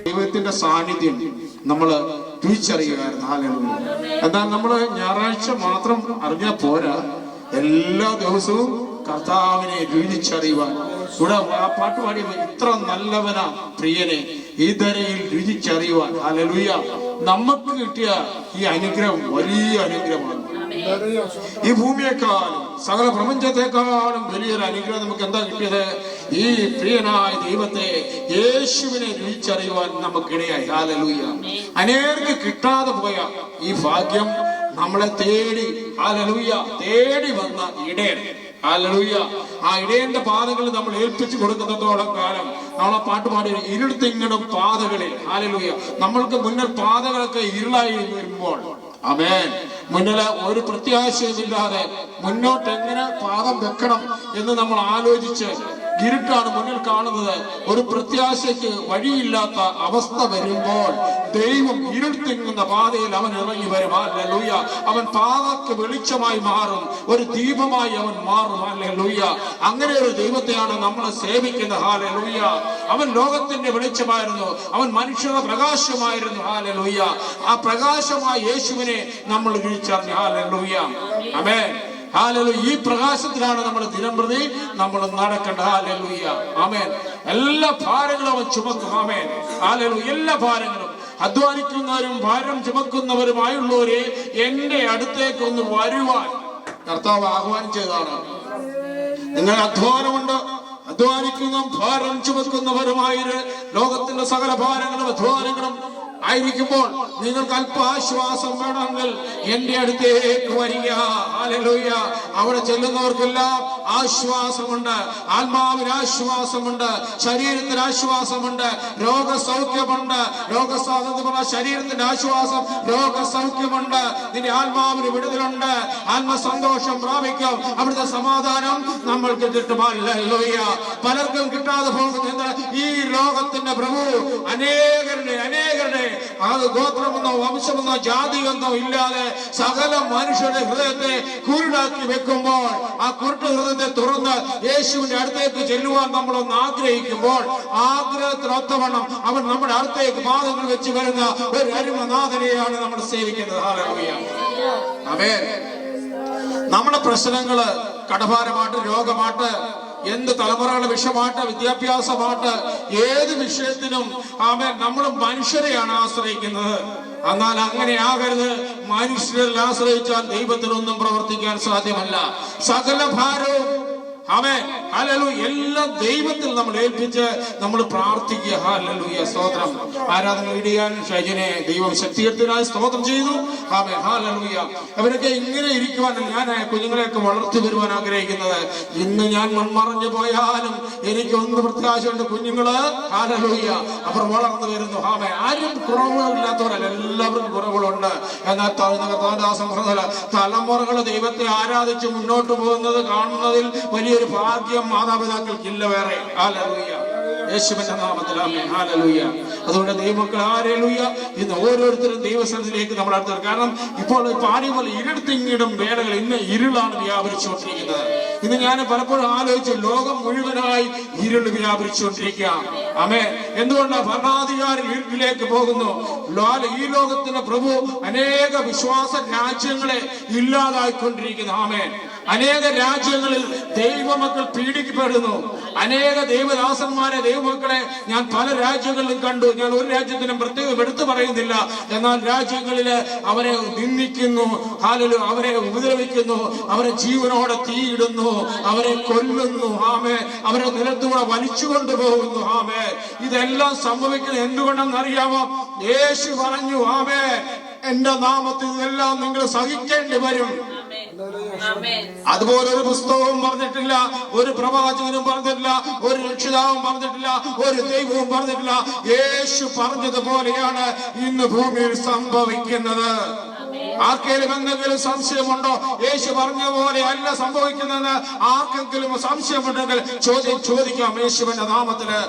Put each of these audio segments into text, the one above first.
ദൈവത്തിന്റെ സാന്നിധ്യം നമ്മൾ തിരിച്ചറിയുകയായിരുന്നു. ഹല്ലേലൂയ. എന്നാൽ നമ്മൾ ഞായറാഴ്ച മാത്രം അറിഞ്ഞാൽ പോരാ, എല്ലാ ദിവസവും കർത്താവിനെ രുചിച്ചറിയുവാൻ. ഇവിടെ ആ പാട്ട് പാടി, ഇത്ര നല്ലവനാ പ്രിയനെ ഈ ധരയിൽ രുചിച്ചറിയുവാൻ. ഹല്ലേലൂയ. നമുക്ക് കിട്ടിയ ഈ അനുഗ്രഹം വലിയ അനുഗ്രഹമാണ്. ഈ ഭൂമിയെക്കാളും സകല പ്രപഞ്ചത്തെക്കാളും വലിയൊരു അനുഗ്രഹം നമുക്ക് എന്താ കിട്ടിയത്? ഈ പ്രിയനായ ദൈവത്തെ, യേശുവിനെ രുചിച്ചറിയുവാൻ നമുക്കിടയായി. ഹല്ലേലൂയ. അനേർക്ക് കിട്ടാതെ പോയ ഈ ഭാഗ്യം നമ്മളെ തേടി, ഹല്ലേലൂയ, തേടി വന്ന ഇടയൻ. ഹല്ലേലൂയ. ആ ഇടയന്റെ പാതകളിൽ നമ്മൾ ഏൽപ്പിച്ചു കൊടുക്കുന്നതോളം കാലം നമ്മളെ പാട്ടുപാടി ഇരുട്ടിങ്ങടും പാതകളിൽ. ഹല്ലേലൂയ. നമ്മൾക്ക് മുന്നിൽ പാതകളൊക്കെ ഇരുളായി വരുമ്പോൾ, ആമേൻ, മുന്നിൽ ഒരു പ്രത്യാശയുമില്ലാതെ മുന്നോട്ട് എങ്ങനെ പാദം വെക്കണം എന്ന് നമ്മൾ ആലോചിച്ച് ഇരുട്ടാണ് മുന്നിൽ കാണുന്നത്. ഒരു പ്രത്യാശയ്ക്ക് വഴിയില്ലാത്ത അവസ്ഥ വരുമ്പോൾ ദൈവം ഇരുൾ തിങ്ങുന്ന പാതയിൽ അവൻ ഇറങ്ങി വരും. ഹല്ലേലൂയ. അവൻ പാതക്ക് വെളിച്ചമായി മാറും, ഒരു ദീപമായി അവൻ മാറും. ഹല്ലേലൂയ. അങ്ങനെ ഒരു ദൈവത്തെയാണ് നമ്മൾ സേവിക്കുന്നത്. ഹല്ലേലൂയ. അവൻ ലോകത്തിന്റെ വെളിച്ചമായിരുന്നു, അവൻ മനുഷ്യരുടെ പ്രകാശമായിരുന്നു. ഹല്ലേലൂയ. ആ പ്രകാശമായ യേശുവിനെ നമ്മൾ തിരിച്ചറിഞ്ഞു. ഹല്ലേലൂയ. ആമേൻ. ഹല്ലേലൂയ. ഈ പ്രകാശത്തിലാണ് നമ്മൾ ദിനംപ്രതി നമ്മൾ നടക്കേണ്ടത്. ഹല്ലേലൂയ. ആമേൻ. എല്ലാ ഭാരങ്ങളും അവൻ ചുമക്കും. ആമേൻ. ഹല്ലേലൂയ. എല്ലാ ഭാരങ്ങളും, അധ്വാനിക്കുന്നവരും ഭാരം ചുമക്കുന്നവരുമായുള്ളവരെ എന്റെ അടുത്തേക്ക് ഒന്ന് വരുവാൻ കർത്താവ് ആഹ്വാനം ചെയ്തതാണ്. നിങ്ങൾ അധ്വാനമുണ്ട്, അധ്വാനിക്കുന്ന ഭാരം ചുമക്കുന്നവരുമായി ലോകത്തിന്റെ സകല ഭാരങ്ങളും അധ്വാനങ്ങളും ആയിരിക്കുമ്പോൾ നിങ്ങൾക്ക് അല്പാശ്വാസം വേണമെങ്കിൽ എന്റെ അടുത്തേക്ക് വരിക. ഹല്ലേലൂയ. അവിടെ ചെല്ലുന്നവർക്കെല്ലാം ആശ്വാസമുണ്ട്, ആത്മാവിന് ആശ്വാസമുണ്ട്, ശരീരത്തിന് ആശ്വാസമുണ്ട്, രോഗസൗഖ്യമുണ്ട്. രോഗസ്വാതന്ത്ര്യമുള്ള ശരീരത്തിന്റെ ആശ്വാസം, രോഗസൗഖ്യമുണ്ട്. നിന്റെ ആത്മാവിന് വിടുതലുണ്ട്, ആത്മസന്തോഷം പ്രാപിക്കും. അവിടുത്തെ സമാധാനം നമ്മൾക്ക് കിട്ടും. ഹല്ലേലൂയ. പലർക്കും കിട്ടാതെ പോകുന്നത് ഈ ലോകത്തിന്റെ പ്രഭു അനേകരുടെ അത് ഗോത്രമെന്നോ വംശമെന്നോ ജാതിയെന്നോ ഇല്ലാതെ സകല മനുഷ്യരുടെ ഹൃദയത്തെ കുരുടാക്കി വെക്കുമ്പോൾ, ആ കുരുട്ട് ഹൃദയത്തെ തുറന്ന് യേശുവിന്റെ അടുത്തേക്ക് ചെല്ലുവാൻ നമ്മളൊന്ന് ആഗ്രഹിക്കുമ്പോൾ, ആഗ്രഹത്തിനൊത്തവണ്ണം അവൻ നമ്മുടെ അടുത്തേക്ക് പാദങ്ങൾ വെച്ച് വരുന്ന ഒരു അരുമനാഥനെയാണ് നമ്മൾ സേവിക്കുന്നത്. ഹല്ലേലൂയ. ആമേൻ. നമ്മുടെ പ്രശ്നങ്ങള് കടഭാരമായിട്ട്, രോഗമായിട്ട്, എന്ത് തലമുറകളുടെ വിഷയമായിട്ട്, വിദ്യാഭ്യാസമായിട്ട്, ഏത് വിഷയത്തിനും ആമേൻ നമ്മൾ മനുഷ്യരെയാണ് ആശ്രയിക്കുന്നത്. എന്നാൽ അങ്ങനെ ആകരുത്. മനുഷ്യരിൽ ആശ്രയിച്ചാൽ ദൈവത്തിനൊന്നും പ്രവർത്തിക്കാൻ സാധ്യമല്ല. സകല ഭാരവും ആമേൻ, ഹല്ലേലൂയ, എല്ലാം ദൈവത്തിൽ നമ്മൾ ഏൽപ്പിച്ച് നമ്മൾ പ്രാർത്ഥിക്കുക. ഹല്ലേലൂയ. സ്തോത്രം. ആരാധന ഇടിയാൻ ഷൈജനെ ദൈവം ശക്തിയെടുത്തതിനായി സ്തോത്രം ചെയ്തു. ആമേൻ. ഹല്ലേലൂയ. അവരൊക്കെ ഇങ്ങനെ ഇരിക്കുവാൻ ഞാൻ കുഞ്ഞുങ്ങളെയൊക്കെ വളർത്തി വരുവാൻ ആഗ്രഹിക്കുന്നത്. ഇന്ന് ഞാൻ മൺമറഞ്ഞു പോയാലും എനിക്കൊന്ന് പ്രത്യാശയുണ്ട്, കുഞ്ഞുങ്ങള് ഹല്ലേലൂയ അവർ വളർന്നു വരുന്നു. ആമേൻ. ആരും കുറവുകളില്ലാത്തവരല്ല, എല്ലാവർക്കും കുറവുകളുണ്ട്. എന്നാൽ കർത്താദാസം പറഞ്ഞ തലമുറകൾ ദൈവത്തെ ആരാധിച്ച് മുന്നോട്ട് പോകുന്നത് കാണുന്നതിൽ വലിയൊരു ഭാഗ്യം മാതാപിതാക്കൾക്കില്ല വേറെ. ഹല്ലേലൂയ. യേശുവിന്റെ നാമത്തിൽ ആമേൻ. ഹല്ലേലൂയ. അതുകൊണ്ട് ദൈവമക്കൾ ഹല്ലേലൂയ, ഇന്ന് ഓരോരുത്തരും ദൈവസന്നിധിയിലേക്ക് നമ്മൾ അടുത്തത്. കാരണം ഇപ്പോൾ പാടി പോലെ ഇരുട്ടിങ്ങിടും വേളകൾ, ഇന്ന് ഇരുളാണ് വ്യാപരിച്ചുകൊണ്ടിരിക്കുന്നത്. ഇന്ന് ഞാൻ പലപ്പോഴും ആലോചിച്ചു, ലോകം മുഴുവനായി ഇരുൾ വ്യാപരിച്ചുകൊണ്ടിരിക്കുക. ആമേൻ. എന്തുകൊണ്ടാണ്? ഭരണാധികാരി ഇരുട്ടിലേക്ക് പോകുന്നു. ഈ ലോകത്തിന്റെ പ്രഭു അനേക വിശ്വാസ രാജ്യങ്ങളെ ഇല്ലാതായിക്കൊണ്ടിരിക്കുന്നു. ആമേൻ. അനേക രാജ്യങ്ങളിൽ ദൈവമക്കൾ പീഡിക്കപ്പെടുന്നു. അനേക ദൈവദാസന്മാരെ, ദൈവമക്കളെ ഞാൻ പല രാജ്യങ്ങളിലും കണ്ടു. ഞാൻ ഒരു രാജ്യത്തിനും പ്രത്യേകം എടുത്തു പറയുന്നില്ല. എന്നാൽ രാജ്യങ്ങളിൽ അവരെ നിന്ദിക്കുന്നു, ഹല്ലേലൂയ, അവരെ ഉപദ്രവിക്കുന്നു, അവരെ ജീവനോടെ തീയിടുന്നു, അവരെ കൊല്ലുന്നു. ആമേൻ. അവരെ നിലത്തൂടെ വലിച്ചുകൊണ്ടു പോകുന്നു. ആമേൻ. ഇതെല്ലാം സംഭവിക്കുന്നത് എന്തുകൊണ്ടെന്നറിയാമോ? യേശു പറഞ്ഞു, ആമേൻ, എന്റെ നാമത്തിൽ ഇതെല്ലാം നിങ്ങൾ സഹിക്കേണ്ടി വരും. അതുപോലെ ഒരു പുസ്തകവും പറഞ്ഞിട്ടില്ല, ഒരു പ്രവാചകനും പറഞ്ഞിട്ടില്ല, ഒരു രക്ഷിതാവും പറഞ്ഞിട്ടില്ല, ഒരു ദൈവവും പറഞ്ഞിട്ടില്ല. യേശു പറഞ്ഞതുപോലെയാണ് ഇന്ന് ഭൂമിയിൽ സംഭവിക്കുന്നത്. ആർക്കെങ്കിലും എന്തെങ്കിലും സംശയമുണ്ടോ? യേശു പറഞ്ഞ പോലെ അല്ല സംഭവിക്കുന്നതെന്ന് ആർക്കെങ്കിലും സംശയമുണ്ടെങ്കിൽ ചോദിക്കാം യേശുവിന്റെ നാമത്തില്.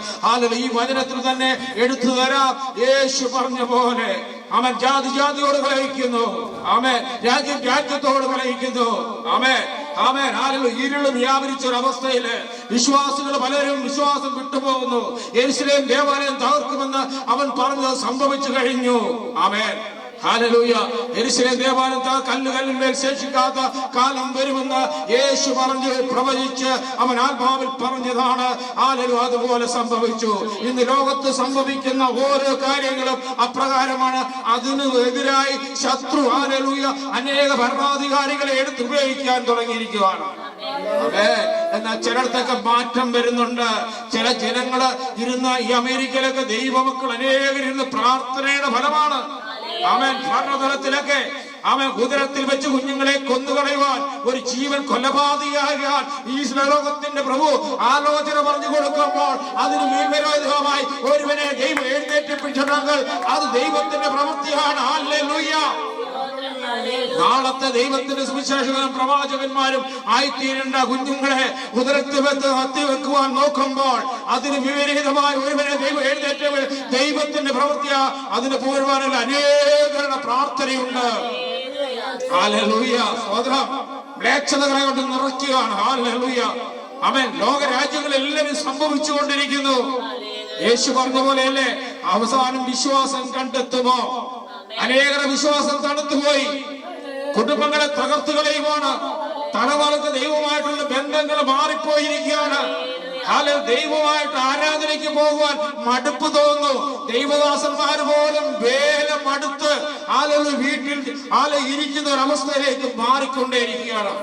ഈ വചനത്തിൽ തന്നെ എടുത്തു തരാം. യേശു പറഞ്ഞ പോലെ അവൻ ജാതിയോട് കലഹിക്കുന്നു, അവൻ രാജ്യത്തോട് കലഹിക്കുന്നു. ആമേൻ. ആമേൻ, ഹല്ലേലൂയ, ഇരുള് വ്യാപരിച്ച ഒരു അവസ്ഥയില് വിശ്വാസികൾ പലരും വിശ്വാസം വിട്ടുപോകുന്നു. യെരൂശലേം ദേവാലയം തകർക്കുമെന്ന് അവൻ പറഞ്ഞത് സംഭവിച്ചു കഴിഞ്ഞു. ആമേൻ, ഹല്ലേലൂയ. യെരൂശലേം ദേവാലയം കല്ലുകല്ലിന്മേൽ ശേഷിക്കാത്ത കാലം വരുമെന്ന് യേശു പറഞ്ഞു പ്രവചിച്ച് അവൻ ആത്മാവിൽ പറഞ്ഞതാണ്. ഹല്ലേലൂയ, അതുപോലെ സംഭവിച്ചു. ഇന്ന് ലോകത്ത് സംഭവിക്കുന്ന ഓരോ കാര്യങ്ങളും അപ്രകാരമാണ്. അതിനെതിരായി ശത്രു ഹല്ലേലൂയ അനേക ഭരണാധികാരികളെ എടുത്തുപയോഗിക്കാൻ തുടങ്ങിയിരിക്കുകയാണ്. എന്നാൽ ചിലടത്തൊക്കെ മാറ്റം വരുന്നുണ്ട്. ചില ജനങ്ങള് ഇരുന്ന ഈ അമേരിക്കയിലൊക്കെ ദൈവമക്കൾ അനേകരിരുന്ന് പ്രാർത്ഥനയുടെ ഫലമാണ്. ആമേൻ, ഭരണതലത്തിലൊക്കെ ആമേൻ, ഉദരത്തിൽ വെച്ച് കുഞ്ഞുങ്ങളെ കൊന്നുകളയുവാൻ ഒരു ജീവൻ കൊലപാതകയാകാൻ ഈ ലോകത്തിന്റെ പ്രഭു ആലോചന പറഞ്ഞു കൊടുക്കുമ്പോൾ അതിന് വിപരീതമായി ഒരുവനെ ദൈവം എഴുന്നേറ്റിപ്പിച്ചിട്ടുണ്ടെങ്കിൽ അത് ദൈവത്തിന്റെ പ്രവൃത്തിയാണ്. ഹല്ലേലൂയ. നാളത്തെ ദൈവത്തിന്റെ സുവിശേഷകരും പ്രവാചകന്മാരും ആയിത്തീരേണ്ട കുഞ്ഞുങ്ങളെ ഉദരത്തിൽ വെച്ച് ഹത്യവെക്കുവാൻ നോക്കുമ്പോൾ അതിന് വിപരീതമായ ഒരുവനെ ദൈവം എഴുന്നേറ്റ് ദൈവത്തിന്റെ പ്രവൃത്തിയാ. അതിന് പൂർവാനുള്ള അനേകരുടെ പ്രാർത്ഥനയുണ്ട്. ഹല്ലേലൂയ. സ്വതന്ത്രം മ്ലേച്ഛതകളെ കൊണ്ട് നിറയ്ക്കുകയാണ്. ഹല്ലേലൂയ. ആമേൻ. ലോകരാജ്യങ്ങളെല്ലാവരും സംഭവിച്ചുകൊണ്ടിരിക്കുന്നു. യേശു പറഞ്ഞ പോലെയല്ലേ, അവസാനം വിശ്വാസം കണ്ടെത്തുമോ? അനേകരുടെ വിശ്വാസം തണുത്തുപോയി, കുടുംബങ്ങളെ തകർത്തു കളയുവാണ്. തലമുറക്ക് ദൈവമായിട്ടുള്ള ബന്ധങ്ങൾ മാറിപ്പോയിരിക്കുകയാണ്. ദൈവമായിട്ട് ആരാധനയ്ക്ക് പോകുവാൻ മടുപ്പ് തോന്നുന്നു. ദൈവദാസന്മാർ പോലും വേലം മടുത്ത് വീട്ടിൽ ഇരിക്കുന്ന ഒരവസ്ഥയിലേക്ക് മാറിക്കൊണ്ടേയിരിക്കുകയാണ്.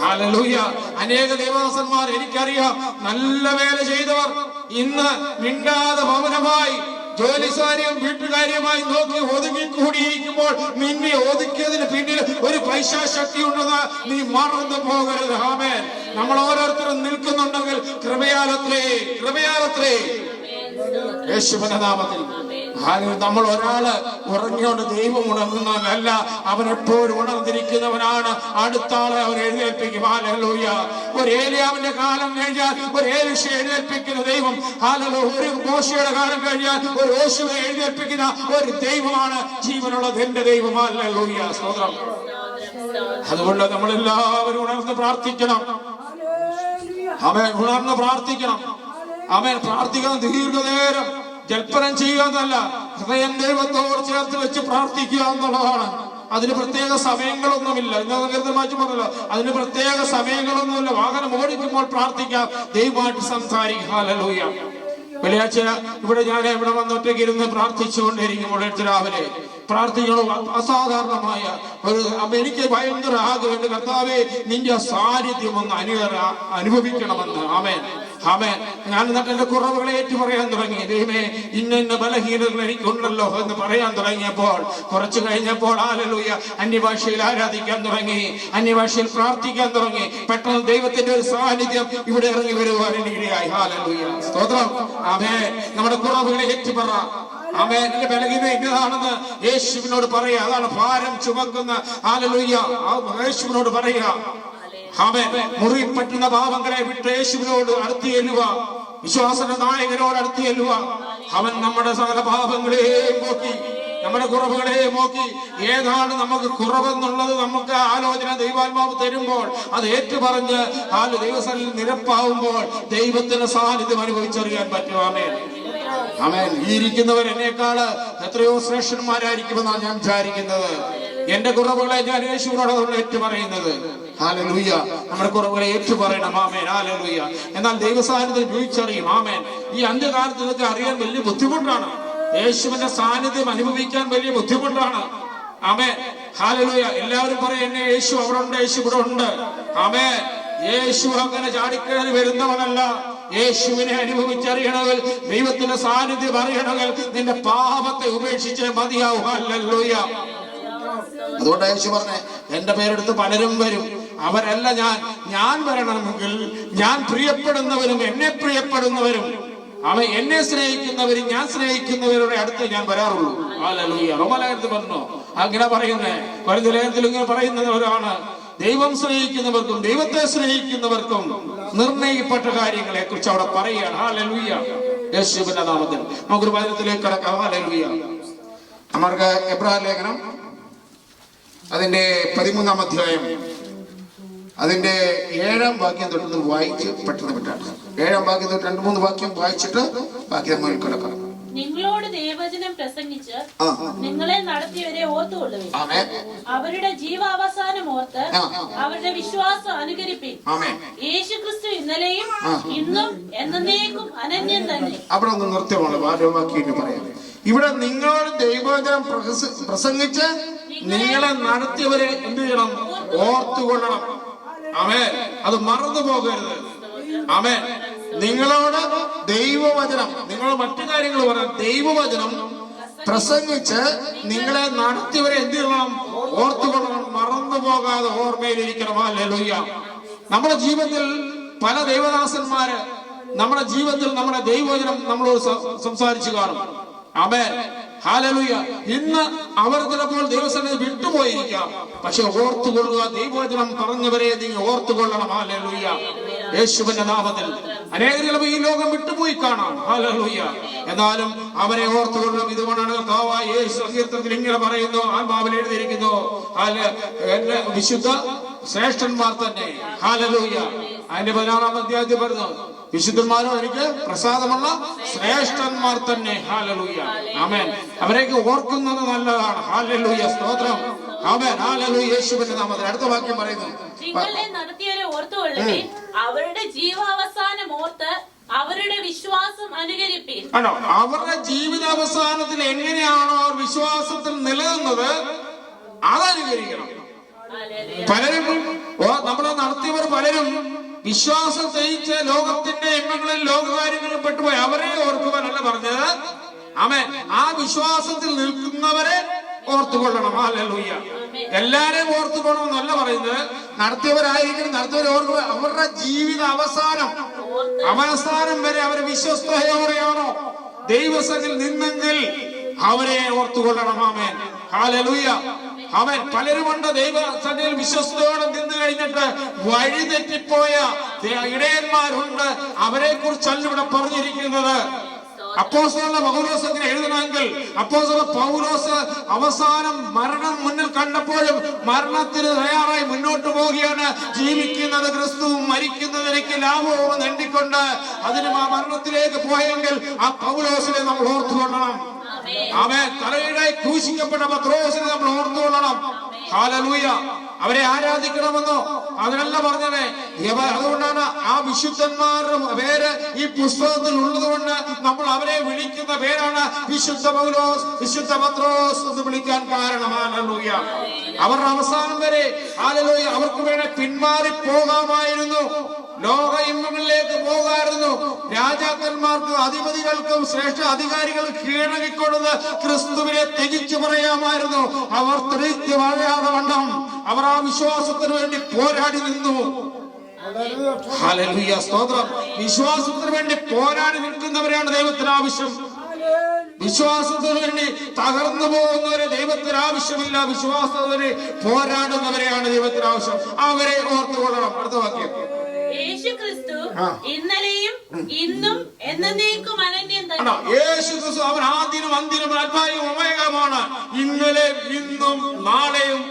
ഹല്ലേലൂയ. അനേക ദൈവദാസന്മാർ എനിക്കറിയാം, നല്ല വേല ചെയ്തവർ ഇന്ന് മിണ്ടാതെ മൗനമായി ജോലിസാരിയും വീട്ടുകാര്യമായി നോക്കി ഒതുങ്ങിക്കൂടിയിരിക്കുമ്പോൾ നിന്നെ ഒതുക്കിയതിന് പിന്നിൽ ഒരു പൈശാശക്തി ഉണ്ടെന്ന് നീ മറന്നു പോകരുത്. ആമേൻ. നമ്മൾ ഓരോരുത്തരും നിൽക്കുന്നുണ്ടെങ്കിൽ കൃപയാലത്രേ, കൃപയാലത്രേ. യേശുവിന്റെ നാമത്തിൽ നമ്മൾ ഒരാള് ഉറങ്ങിയോണ്ട് ദൈവം ഉണർന്നവനല്ല, അവൻ എപ്പോഴും ഉണർന്നിരിക്കുന്നവനാണ്. അടുത്ത ആളെ അവൻ എഴുന്നേൽപ്പിക്കും. ഹല്ലേലൂയ. ഒരു ഏലിയാവിന്റെ കാലം കഴിഞ്ഞാൽ ഒരു ഏലീശ എഴുന്നേൽപ്പിക്കുന്ന ദൈവം. ഹല്ലേലൂയ. ഒരു മോശയുടെ കാലം കഴിഞ്ഞാൽ ഒരു യോശുവയെ എഴുന്നേൽപ്പിക്കുന്ന ഒരു ദൈവമാണ് ജീവനുള്ളത് എന്റെ ദൈവം. ഹല്ലേലൂയ. സ്തോത്രം. അതുകൊണ്ട് നമ്മളെല്ലാവരും ഉണർന്ന് പ്രാർത്ഥിക്കണം. ആമേൻ. ഉണർന്ന് പ്രാർത്ഥിക്കണം. ആമേൻ. പ്രാർത്ഥിക്കണം. ദീർഘനേരം ജൽപ്പനം ചെയ്യുക എന്നല്ല, ഹൃദയം ദൈവത്തോട് ചേർത്ത് വെച്ച് പ്രാർത്ഥിക്കുക എന്നുള്ളതാണ്. അതിന് പ്രത്യേക സമയങ്ങളൊന്നുമില്ല. പറഞ്ഞല്ലോ, അതിന് പ്രത്യേക സമയങ്ങളൊന്നുമില്ല. വാഹനം ഓടിക്കുമ്പോൾ പ്രാർത്ഥിക്കാം, ദൈവമായിട്ട് സംസാരിക്കുക. ഹല്ലേലൂയ. വെള്ളിയാഴ്ച ഇവിടെ വന്നൊറ്റയ്ക്ക് ഇരുന്ന് പ്രാർത്ഥിച്ചുകൊണ്ടിരിക്കുമ്പോൾ രാവിലെ പ്രാർത്ഥിക്കണം. അസാധാരണമായ ഒരു എനിക്ക് ഭയങ്കര ആഗ്രഹം, കർത്താവേ നിന്റെ സാന്നിധ്യം ഒന്ന് അനുഭവിക്കണമെന്ന്. ആമേൻ, ആമേൻ. ഞാൻ എന്നിട്ട് എന്റെ കുറവുകളെ ഏറ്റു പറയാൻ തുടങ്ങി. ദൈവമേ, ഇന്ന ബലഹീനതകൾ എനിക്കുണ്ടല്ലോ എന്ന് പറയാൻ തുടങ്ങിയപ്പോൾ കുറച്ചു കഴിഞ്ഞപ്പോൾ ഹല്ലേലൂയ അന്യഭാഷയിൽ ആരാധിക്കാൻ തുടങ്ങി, അന്യഭാഷയിൽ പ്രാർത്ഥിക്കാൻ തുടങ്ങി. പെട്ടെന്ന് ദൈവത്തിന്റെ ഒരു സാന്നിധ്യം ഇവിടെ ഇറങ്ങി വരുവാൻ ഇടയായി. ഹല്ലേലൂയ. സ്തോത്രം. ആമേൻ. നമ്മുടെ കുറവുകളെ ഏറ്റു പറ. ആമേൻ. എന്റെ ബലഹീനത ഇന്നതാണെന്ന് യേശുവിനോട് പറയുക. അതാണ് ഭാരം ചുമക്കുന്ന. ഹല്ലേലൂയ. യേശുവിനോട് പറയുക. ആമേൻ. മുറി പറ്റുന്ന പാപങ്ങളെ വിട്ട് യേശുവിനോട് അടുത്ത് ചെല്ലുക. വിശ്വാസത്തിന്റെ നായകനോട് അടുത്ത് ചെല്ലുക. അവൻ നമ്മുടെ സകല പാപങ്ങളെയും നോക്കി, നമ്മുടെ കുറവുകളെ നോക്കി, ഏതാണ് നമുക്ക് കുറവെന്നുള്ളത് നമുക്ക് ആലോചന ദൈവാത്മാവ് തരുമ്പോൾ അത് ഏറ്റുപറഞ്ഞ് ദൈവസന്നിധിയിൽ നിരപ്പാവുമ്പോൾ ദൈവത്തിന്റെ സാന്നിധ്യം അനുഭവിച്ചറിയാൻ പറ്റും. ആമേൻ, ആമേൻ. ഈ ഇരിക്കുന്നവർ എന്നേക്കാള് എത്രയോ ശ്രേഷ്ഠന്മാരായിരിക്കുമെന്നാണ് ഞാൻ വിചാരിക്കുന്നത്. എന്റെ കുറവുകളെ ഞാൻ യേശുവിനോട് ഏറ്റുപറയുന്നത്. ഹല്ലേലൂയ. നമ്മുടെ കുറവുകളെ ഏറ്റുപറയണം. ആമേൻ. ഹല്ലേലൂയ. എന്നാൽ ദൈവസാന്നിധ്യം ചോദിച്ചറിയും. ആമേൻ. ഈ അന്ത്യകാലത്ത് ഇതൊക്കെ അറിയാൻ വലിയ ബുദ്ധിമുട്ടാണ്. യേശുവിന്റെ സാന്നിധ്യം അനുഭവിക്കാൻ വലിയ ബുദ്ധിമുട്ടാണ്. ആമേൻ. ഹല്ലേലൂയ. എല്ലാവരും പറയും എന്നെ യേശു അവിടെ ഉണ്ട്, യേശു ഇവിടെ ഉണ്ട്. ആമേൻ. യേശു അങ്ങനെ ചാടിക്കയറി വരുന്നവനല്ല. യേശുവിനെ അനുഭവിച്ചറിയണമെങ്കിൽ, ദൈവത്തിന്റെ സാന്നിധ്യം അറിയണമെങ്കിൽ നിന്റെ പാപത്തെ ഉപേക്ഷിച്ചേ മതിയാവും. ഹല്ലേലൂയ. അതുകൊണ്ട് യേശു പറഞ്ഞേ, എന്റെ പേരെടുത്ത് പലരും വരും, അവരല്ല ഞാൻ വരണമെങ്കിൽ ഞാൻ പ്രിയപ്പെടുന്നവരും എന്നെ പ്രിയപ്പെടുന്നവരും എന്നെ സ്നേഹിക്കുന്നവരും ഞാൻ സ്നേഹിക്കുന്നവരുടെ അടുത്ത് ഞാൻ വരാറുള്ളൂ. ഹല്ലേലൂയ. റോമാലേഖനത്തിൽ പറഞ്ഞു അങ്ങനെ പറയുന്നേ. കൊരിന്ത്യർ ലേഖനത്തിൽ ഇങ്ങനെ പറയുന്നവരാണ്, ദൈവം സ്നേഹിക്കുന്നവർക്കും ദൈവത്തെ സ്നേഹിക്കുന്നവർക്കും നിർണയിക്കപ്പെട്ട കാര്യങ്ങളെ കുറിച്ച് അവിടെ പറയുകയാണ്. ഹല്ലേലൂയ. യേശുവിന്റെ നാമത്തിൽ നമുക്കൊരു വചനത്തിലേക്ക് കടക്കാം. ഹല്ലേലൂയ. നമുക്ക് എബ്രായ ലേഖനം അതിന്റെ 13-ാം അധ്യായം അതിന്റെ 7-ാം വാക്യം തൊട്ട് വായിച്ച് പെട്ടെന്ന് വിട്ടാണ്. 7-ാം വാക്യം തൊട്ട് 2-3 വാക്യം വായിച്ചിട്ട് ബാക്കി നമ്മൾ കിടക്കാം. നിങ്ങളോട് ദൈവവചനം പ്രസംഗിച്ച് നിങ്ങളെ നടത്തിയവരെ ഓർത്തുകൊള്ളുവിൻ. അവരുടെ ജീവാവസാനം ഓർത്ത് അവരുടെ വിശ്വാസം അനുകരിപ്പിൻ. യേശുക്രിസ്തു ഇന്നലെയും ഇന്നും എന്നേക്കും അനന്യം തന്നെ. അവിടെ ഒന്ന് നിർത്തിയുള്ള വാക്യം പറയാം. ഇവിടെ നിങ്ങളോട് ദൈവവചനം പ്രസംഗിച്ച് നിങ്ങളെ നടത്തിയവരെ എന്ത് ചെയ്യണം? ഓർത്തുകൊള്ളണം. ആമേൻ. അത് മറന്നു പോകരുത്. ആമേൻ. നിങ്ങളോട് ദൈവവചനം, നിങ്ങൾ മറ്റു കാര്യങ്ങൾ പറയാം, ദൈവവചനം പ്രസംഗിച്ച് നിങ്ങളെ നടത്തിയവരെ എന്ത് ചെയ്യണം? ഓർത്തുകൊള്ളണം. മറന്നു പോകാതെ ഓർമ്മയിലിരിക്കണം. ഹല്ലേലൂയ. നമ്മുടെ ജീവിതത്തിൽ പല ദൈവദാസന്മാര് നമ്മുടെ ജീവിതത്തിൽ നമ്മുടെ ദൈവവചനം നമ്മളോട് സംസാരിച്ചു കാണും. ആമേൻ. ഹല്ലേലൂയ. ഇന്ന് അവർ ചിലപ്പോൾ ദൈവസന്നിധി വിട്ടുപോയിരിക്കാം. പക്ഷെ ഓർത്തുകൊള്ളുക, ദൈവവചനം പറഞ്ഞവരെ നിങ്ങൾ ഓർത്തുകൊള്ളണം. ഹല്ലേലൂയ. യേശുവിന്റെ നാമത്തിൽ അനേകം ചിലപ്പോൾ ഈ ലോകം വിട്ടുപോയി കാണാം. ഹല്ലേലൂയ. എന്നാലും അവരെ ഓർത്തുകൊള്ളും. ഇതുകൊണ്ടാണ് കർത്താവായ യേശു സങ്കീർത്തനത്തിൽ ഇങ്ങനെ പറയുന്നു, ആത്മാവിൽ എഴുതിയിരിക്കുന്നു, വിശുദ്ധ ശ്രേഷ്ഠന്മാർ തന്നെ. ഹല്ലേലൂയ. അതിന്റെ 16-ാം അധ്യായത്തിൽ പറഞ്ഞു, വിശുദ്ധന്മാരോ എനിക്ക് പ്രസാദമുള്ള ശ്രേഷ്ഠന്മാർ തന്നെ. ഹല്ലേലൂയ. ആമേൻ. അവരേക്ക് ഓർക്കുന്നത് നല്ലതാണ്. ഹല്ലേലൂയ. സ്തോത്രം. ആമേൻ. ഹല്ലേലൂയ. യേശുവിന്റെ നാമത്തിൽ അടുത്ത വാക്യം പറയുന്നു, നിങ്ങളെ നടത്തിയവരെ ഓർത്തുകൊള്ളുവിൻ. അവരുടെ ജീവാവസാനം ഓർത്ത് അവരുടെ വിശ്വാസം അനുകരിപ്പിൻ. ആണോ? അവരുടെ ജീവിതാവസാനത്തിൽ എങ്ങനെയാണോ അവർ വിശ്വാസത്തിൽ നിലനിന്നത് അതനുകരിക്കണം. പലരും നമ്മളെ നടത്തിയവർ പലരും വിശ്വാസം ജയിച്ച് ലോകത്തിന്റെ എണ്ണങ്ങളിൽ ലോകകാര്യങ്ങളിൽ പെട്ടുപോയി. അവരെ ഓർക്കുവാനല്ല പറഞ്ഞത്. ആമേൻ. ആ വിശ്വാസത്തിൽ നിൽക്കുന്നവരെ ഓർത്തുകൊള്ളണം. ഹല്ലേലൂയ. എല്ലാരെയും ഓർത്തുകൊള്ളണം എന്നല്ല പറയുന്നത്. നടത്തിയവരായിരിക്കണം, നടത്തിയവരെ ഓർക്കുക. അവരുടെ ജീവിത അവസാനം വരെ അവർ വിശ്വസ്തയോടെയാണോ ദൈവസന്നിധിയിൽ നിന്നെങ്കിൽ അവരെ ഓർത്തുകൊള്ളണം. ആമേൻ. ഹല്ലേലൂയ. അവൻ പലരുമുണ്ട് ദൈവസന്നിധിയിൽ വിശ്വസ്തയോടെ നിന്ന് കഴിഞ്ഞിട്ട് വഴിതെറ്റിപ്പോയ ഇടയന്മാരുണ്ട്. അവരെ കുറിച്ചല്ല ഇവിടെ പറഞ്ഞിരിക്കുന്നത്. അപ്പോസ്തലനായ പൗലോസ് ഇങ്ങനെ എഴുതണമെങ്കിൽ അപ്പോസ്തലൻ പൗലോസ് അവസാനം മരണം മുന്നിൽ കണ്ടപ്പോഴും മരണത്തിന് തയ്യാറായി മുന്നോട്ട് പോവുകയാണ്. ജീവിക്കുന്നത് ക്രിസ്തുവും മരിക്കുന്നത് എനിക്ക് ലാഭവും എണ്ണിക്കൊണ്ട് അതിന് ആ മരണത്തിലേക്ക് പോയെങ്കിൽ ആ പൗലോസിനെ നമ്മൾ ഓർത്തുകൊള്ളണം. അവൻ തലയുടെ ക്രൂശിക്കപ്പെട്ട പത്രോസിനെ നമ്മൾ ഓർത്തുകൊള്ളണം. ഹല്ലേലൂയ. അവരെ ആരാധിക്കണമെന്നോ അതിനല്ല പറഞ്ഞത്. അതുകൊണ്ടാണ് ആ വിശുദ്ധന്മാരുടെ പേര് ഈ പുസ്തകത്തിൽ ഉള്ളതുകൊണ്ട് നമ്മൾ അവരെ വിളിക്കുന്ന പേരാണ് വിശുദ്ധ പൗലോസ്, വിശുദ്ധ പത്രോസ് എന്ന് വിളിക്കാൻ കാരണം. ഹല്ലേലൂയ. അവരുടെ അവസാനം വരെ ഹല്ലേലൂയ അവർക്ക് വേണ്ടി പിന്മാറി പോകാമായിരുന്നു. ലോക ഇമ്പങ്ങളിലേക്ക് പോകാമായിരുന്നു. രാജാക്കന്മാർക്കും അധിപതികൾക്കും ശ്രേഷ്ഠ അധികാരികൾക്ക് കീഴടങ്ങിക്കൊടുത്ത് ക്രിസ്തുവിനെ ത്യജിച്ചു പറയാമായിരുന്നു. അവർ തിരിച്ചു പറയാതെ വണ്ണം അവർ ആ വിശ്വാസത്തിന് വേണ്ടി പോരാടി നിന്നു. ഹല്ലേലൂയ. സ്തോത്രം. വിശ്വാസത്തിന് വേണ്ടി പോരാടി നിൽക്കുന്നവരെയാണ് ദൈവത്തിന് ആവശ്യം. വിശ്വാസത്തിന് വേണ്ടി തകർന്നു പോകുന്നവരെ ദൈവത്തിന് ആവശ്യമില്ല. വിശ്വാസത്തിന് പോരാടുന്നവരെയാണ് ദൈവത്തിന് ആവശ്യം. അവരെ ഓർത്തുകൊള്ളണം. അടുത്ത വാക്യം, യേശുക്രിസ്തു ഇന്നലെയും ഇന്നും എന്നേക്കും അനന്യം തന്നെ. യേശുക്രിസ്തു അവൻ ആദ്യനും അന്ത്യനും അൽഫയും ഒമേഗയുമാണ്. ഇന്നലെ ഇന്നും നാളെയും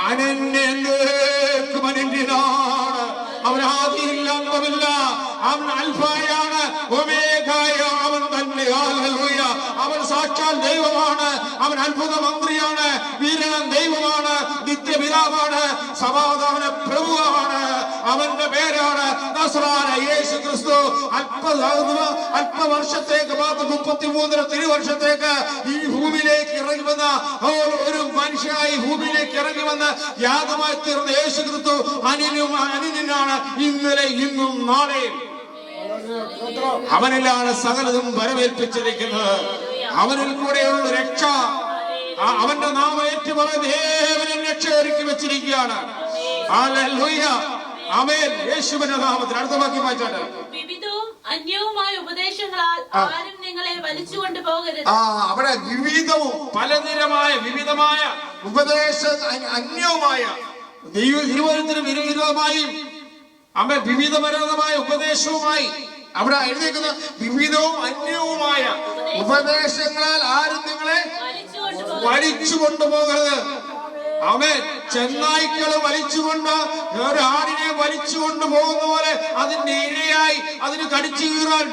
അനന്യേക്കും അനന്യനാണ്. അവൻ ആദിയില്ല, അന്തമില്ല. അവൻ അൽഫയാണ്, ഒമേഗയ അവൻ തന്നെ. ഹല്ലേലൂയ. അവൻ സാക്ഷാൽ ദൈവമാണ്. അവൻ അത്ഭുത മന്ത്രിയാണ്, വീരൻ ദൈവമാണ്, നിത്യപിതാവാണ്, സമാധാന പ്രഭുവാണ്. അവന്റെ പേരാണ് നസ്രായനായ യേശു ക്രിസ്തു. അല്പവർഷത്തേക്ക് മാത്രം 33 തിരുവർഷത്തേക്ക് ഈ ഭൂമിയിലേക്ക് ഇറങ്ങി വന്ന ഒരു മനുഷ്യനായി ഭൂമിയിലേക്ക് ഇറങ്ങി വന്ന് യാഗമായി തീർന്ന യേശു ക്രിസ്തു അനിനാണ് ഇന്നലെ ഇന്നും നാളെയും. അവനിലാണ് സകലതും വരവേൽപ്പിച്ചിരിക്കുന്നത്. അവനിൽ കൂടെയുള്ള രക്ഷ, അവന്റെ നാമം ഏറ്റുപറഞ്ഞ ദേവനെ രക്ഷ ഒരുക്കി വെച്ചിരിക്കുകയാണ്. ഹല്ലേലൂയ. ആമേൻ. യേശുവിന്റെ നാമത്തിൽ അടുത്ത വാക്യം വായിച്ചാട്ടെ. വിവിധവും അന്യവുമായ ഉപദേശങ്ങളാൽ ആരും നിങ്ങളെ വലിച്ചുകൊണ്ട് പോകരുത്. അവിടെ വിവിധവും പലതരമായ വിവിധമായ ഉപദേശ അന്യവുമായ ദൈവത്തിന് വിരോധമായും അവൻ വിവിധപരമായ ഉപദേശവുമായി അവിടെ എഴുതിയിരിക്കുന്ന വിവിധവും അന്യവുമായ ഉപദേശങ്ങളാൽ ആരും നിങ്ങളെ വലിച്ചു കൊണ്ടുപോകരുത്. ആമേൻ. ചെന്നായ്ക്കള് വലിച്ചുകൊണ്ട് ഒരാടിനെ വലിച്ചുകൊണ്ട് പോകുന്ന പോലെ അതിന്റെ ഇരയായി അതിന് കടിച്ചു കീറാൻ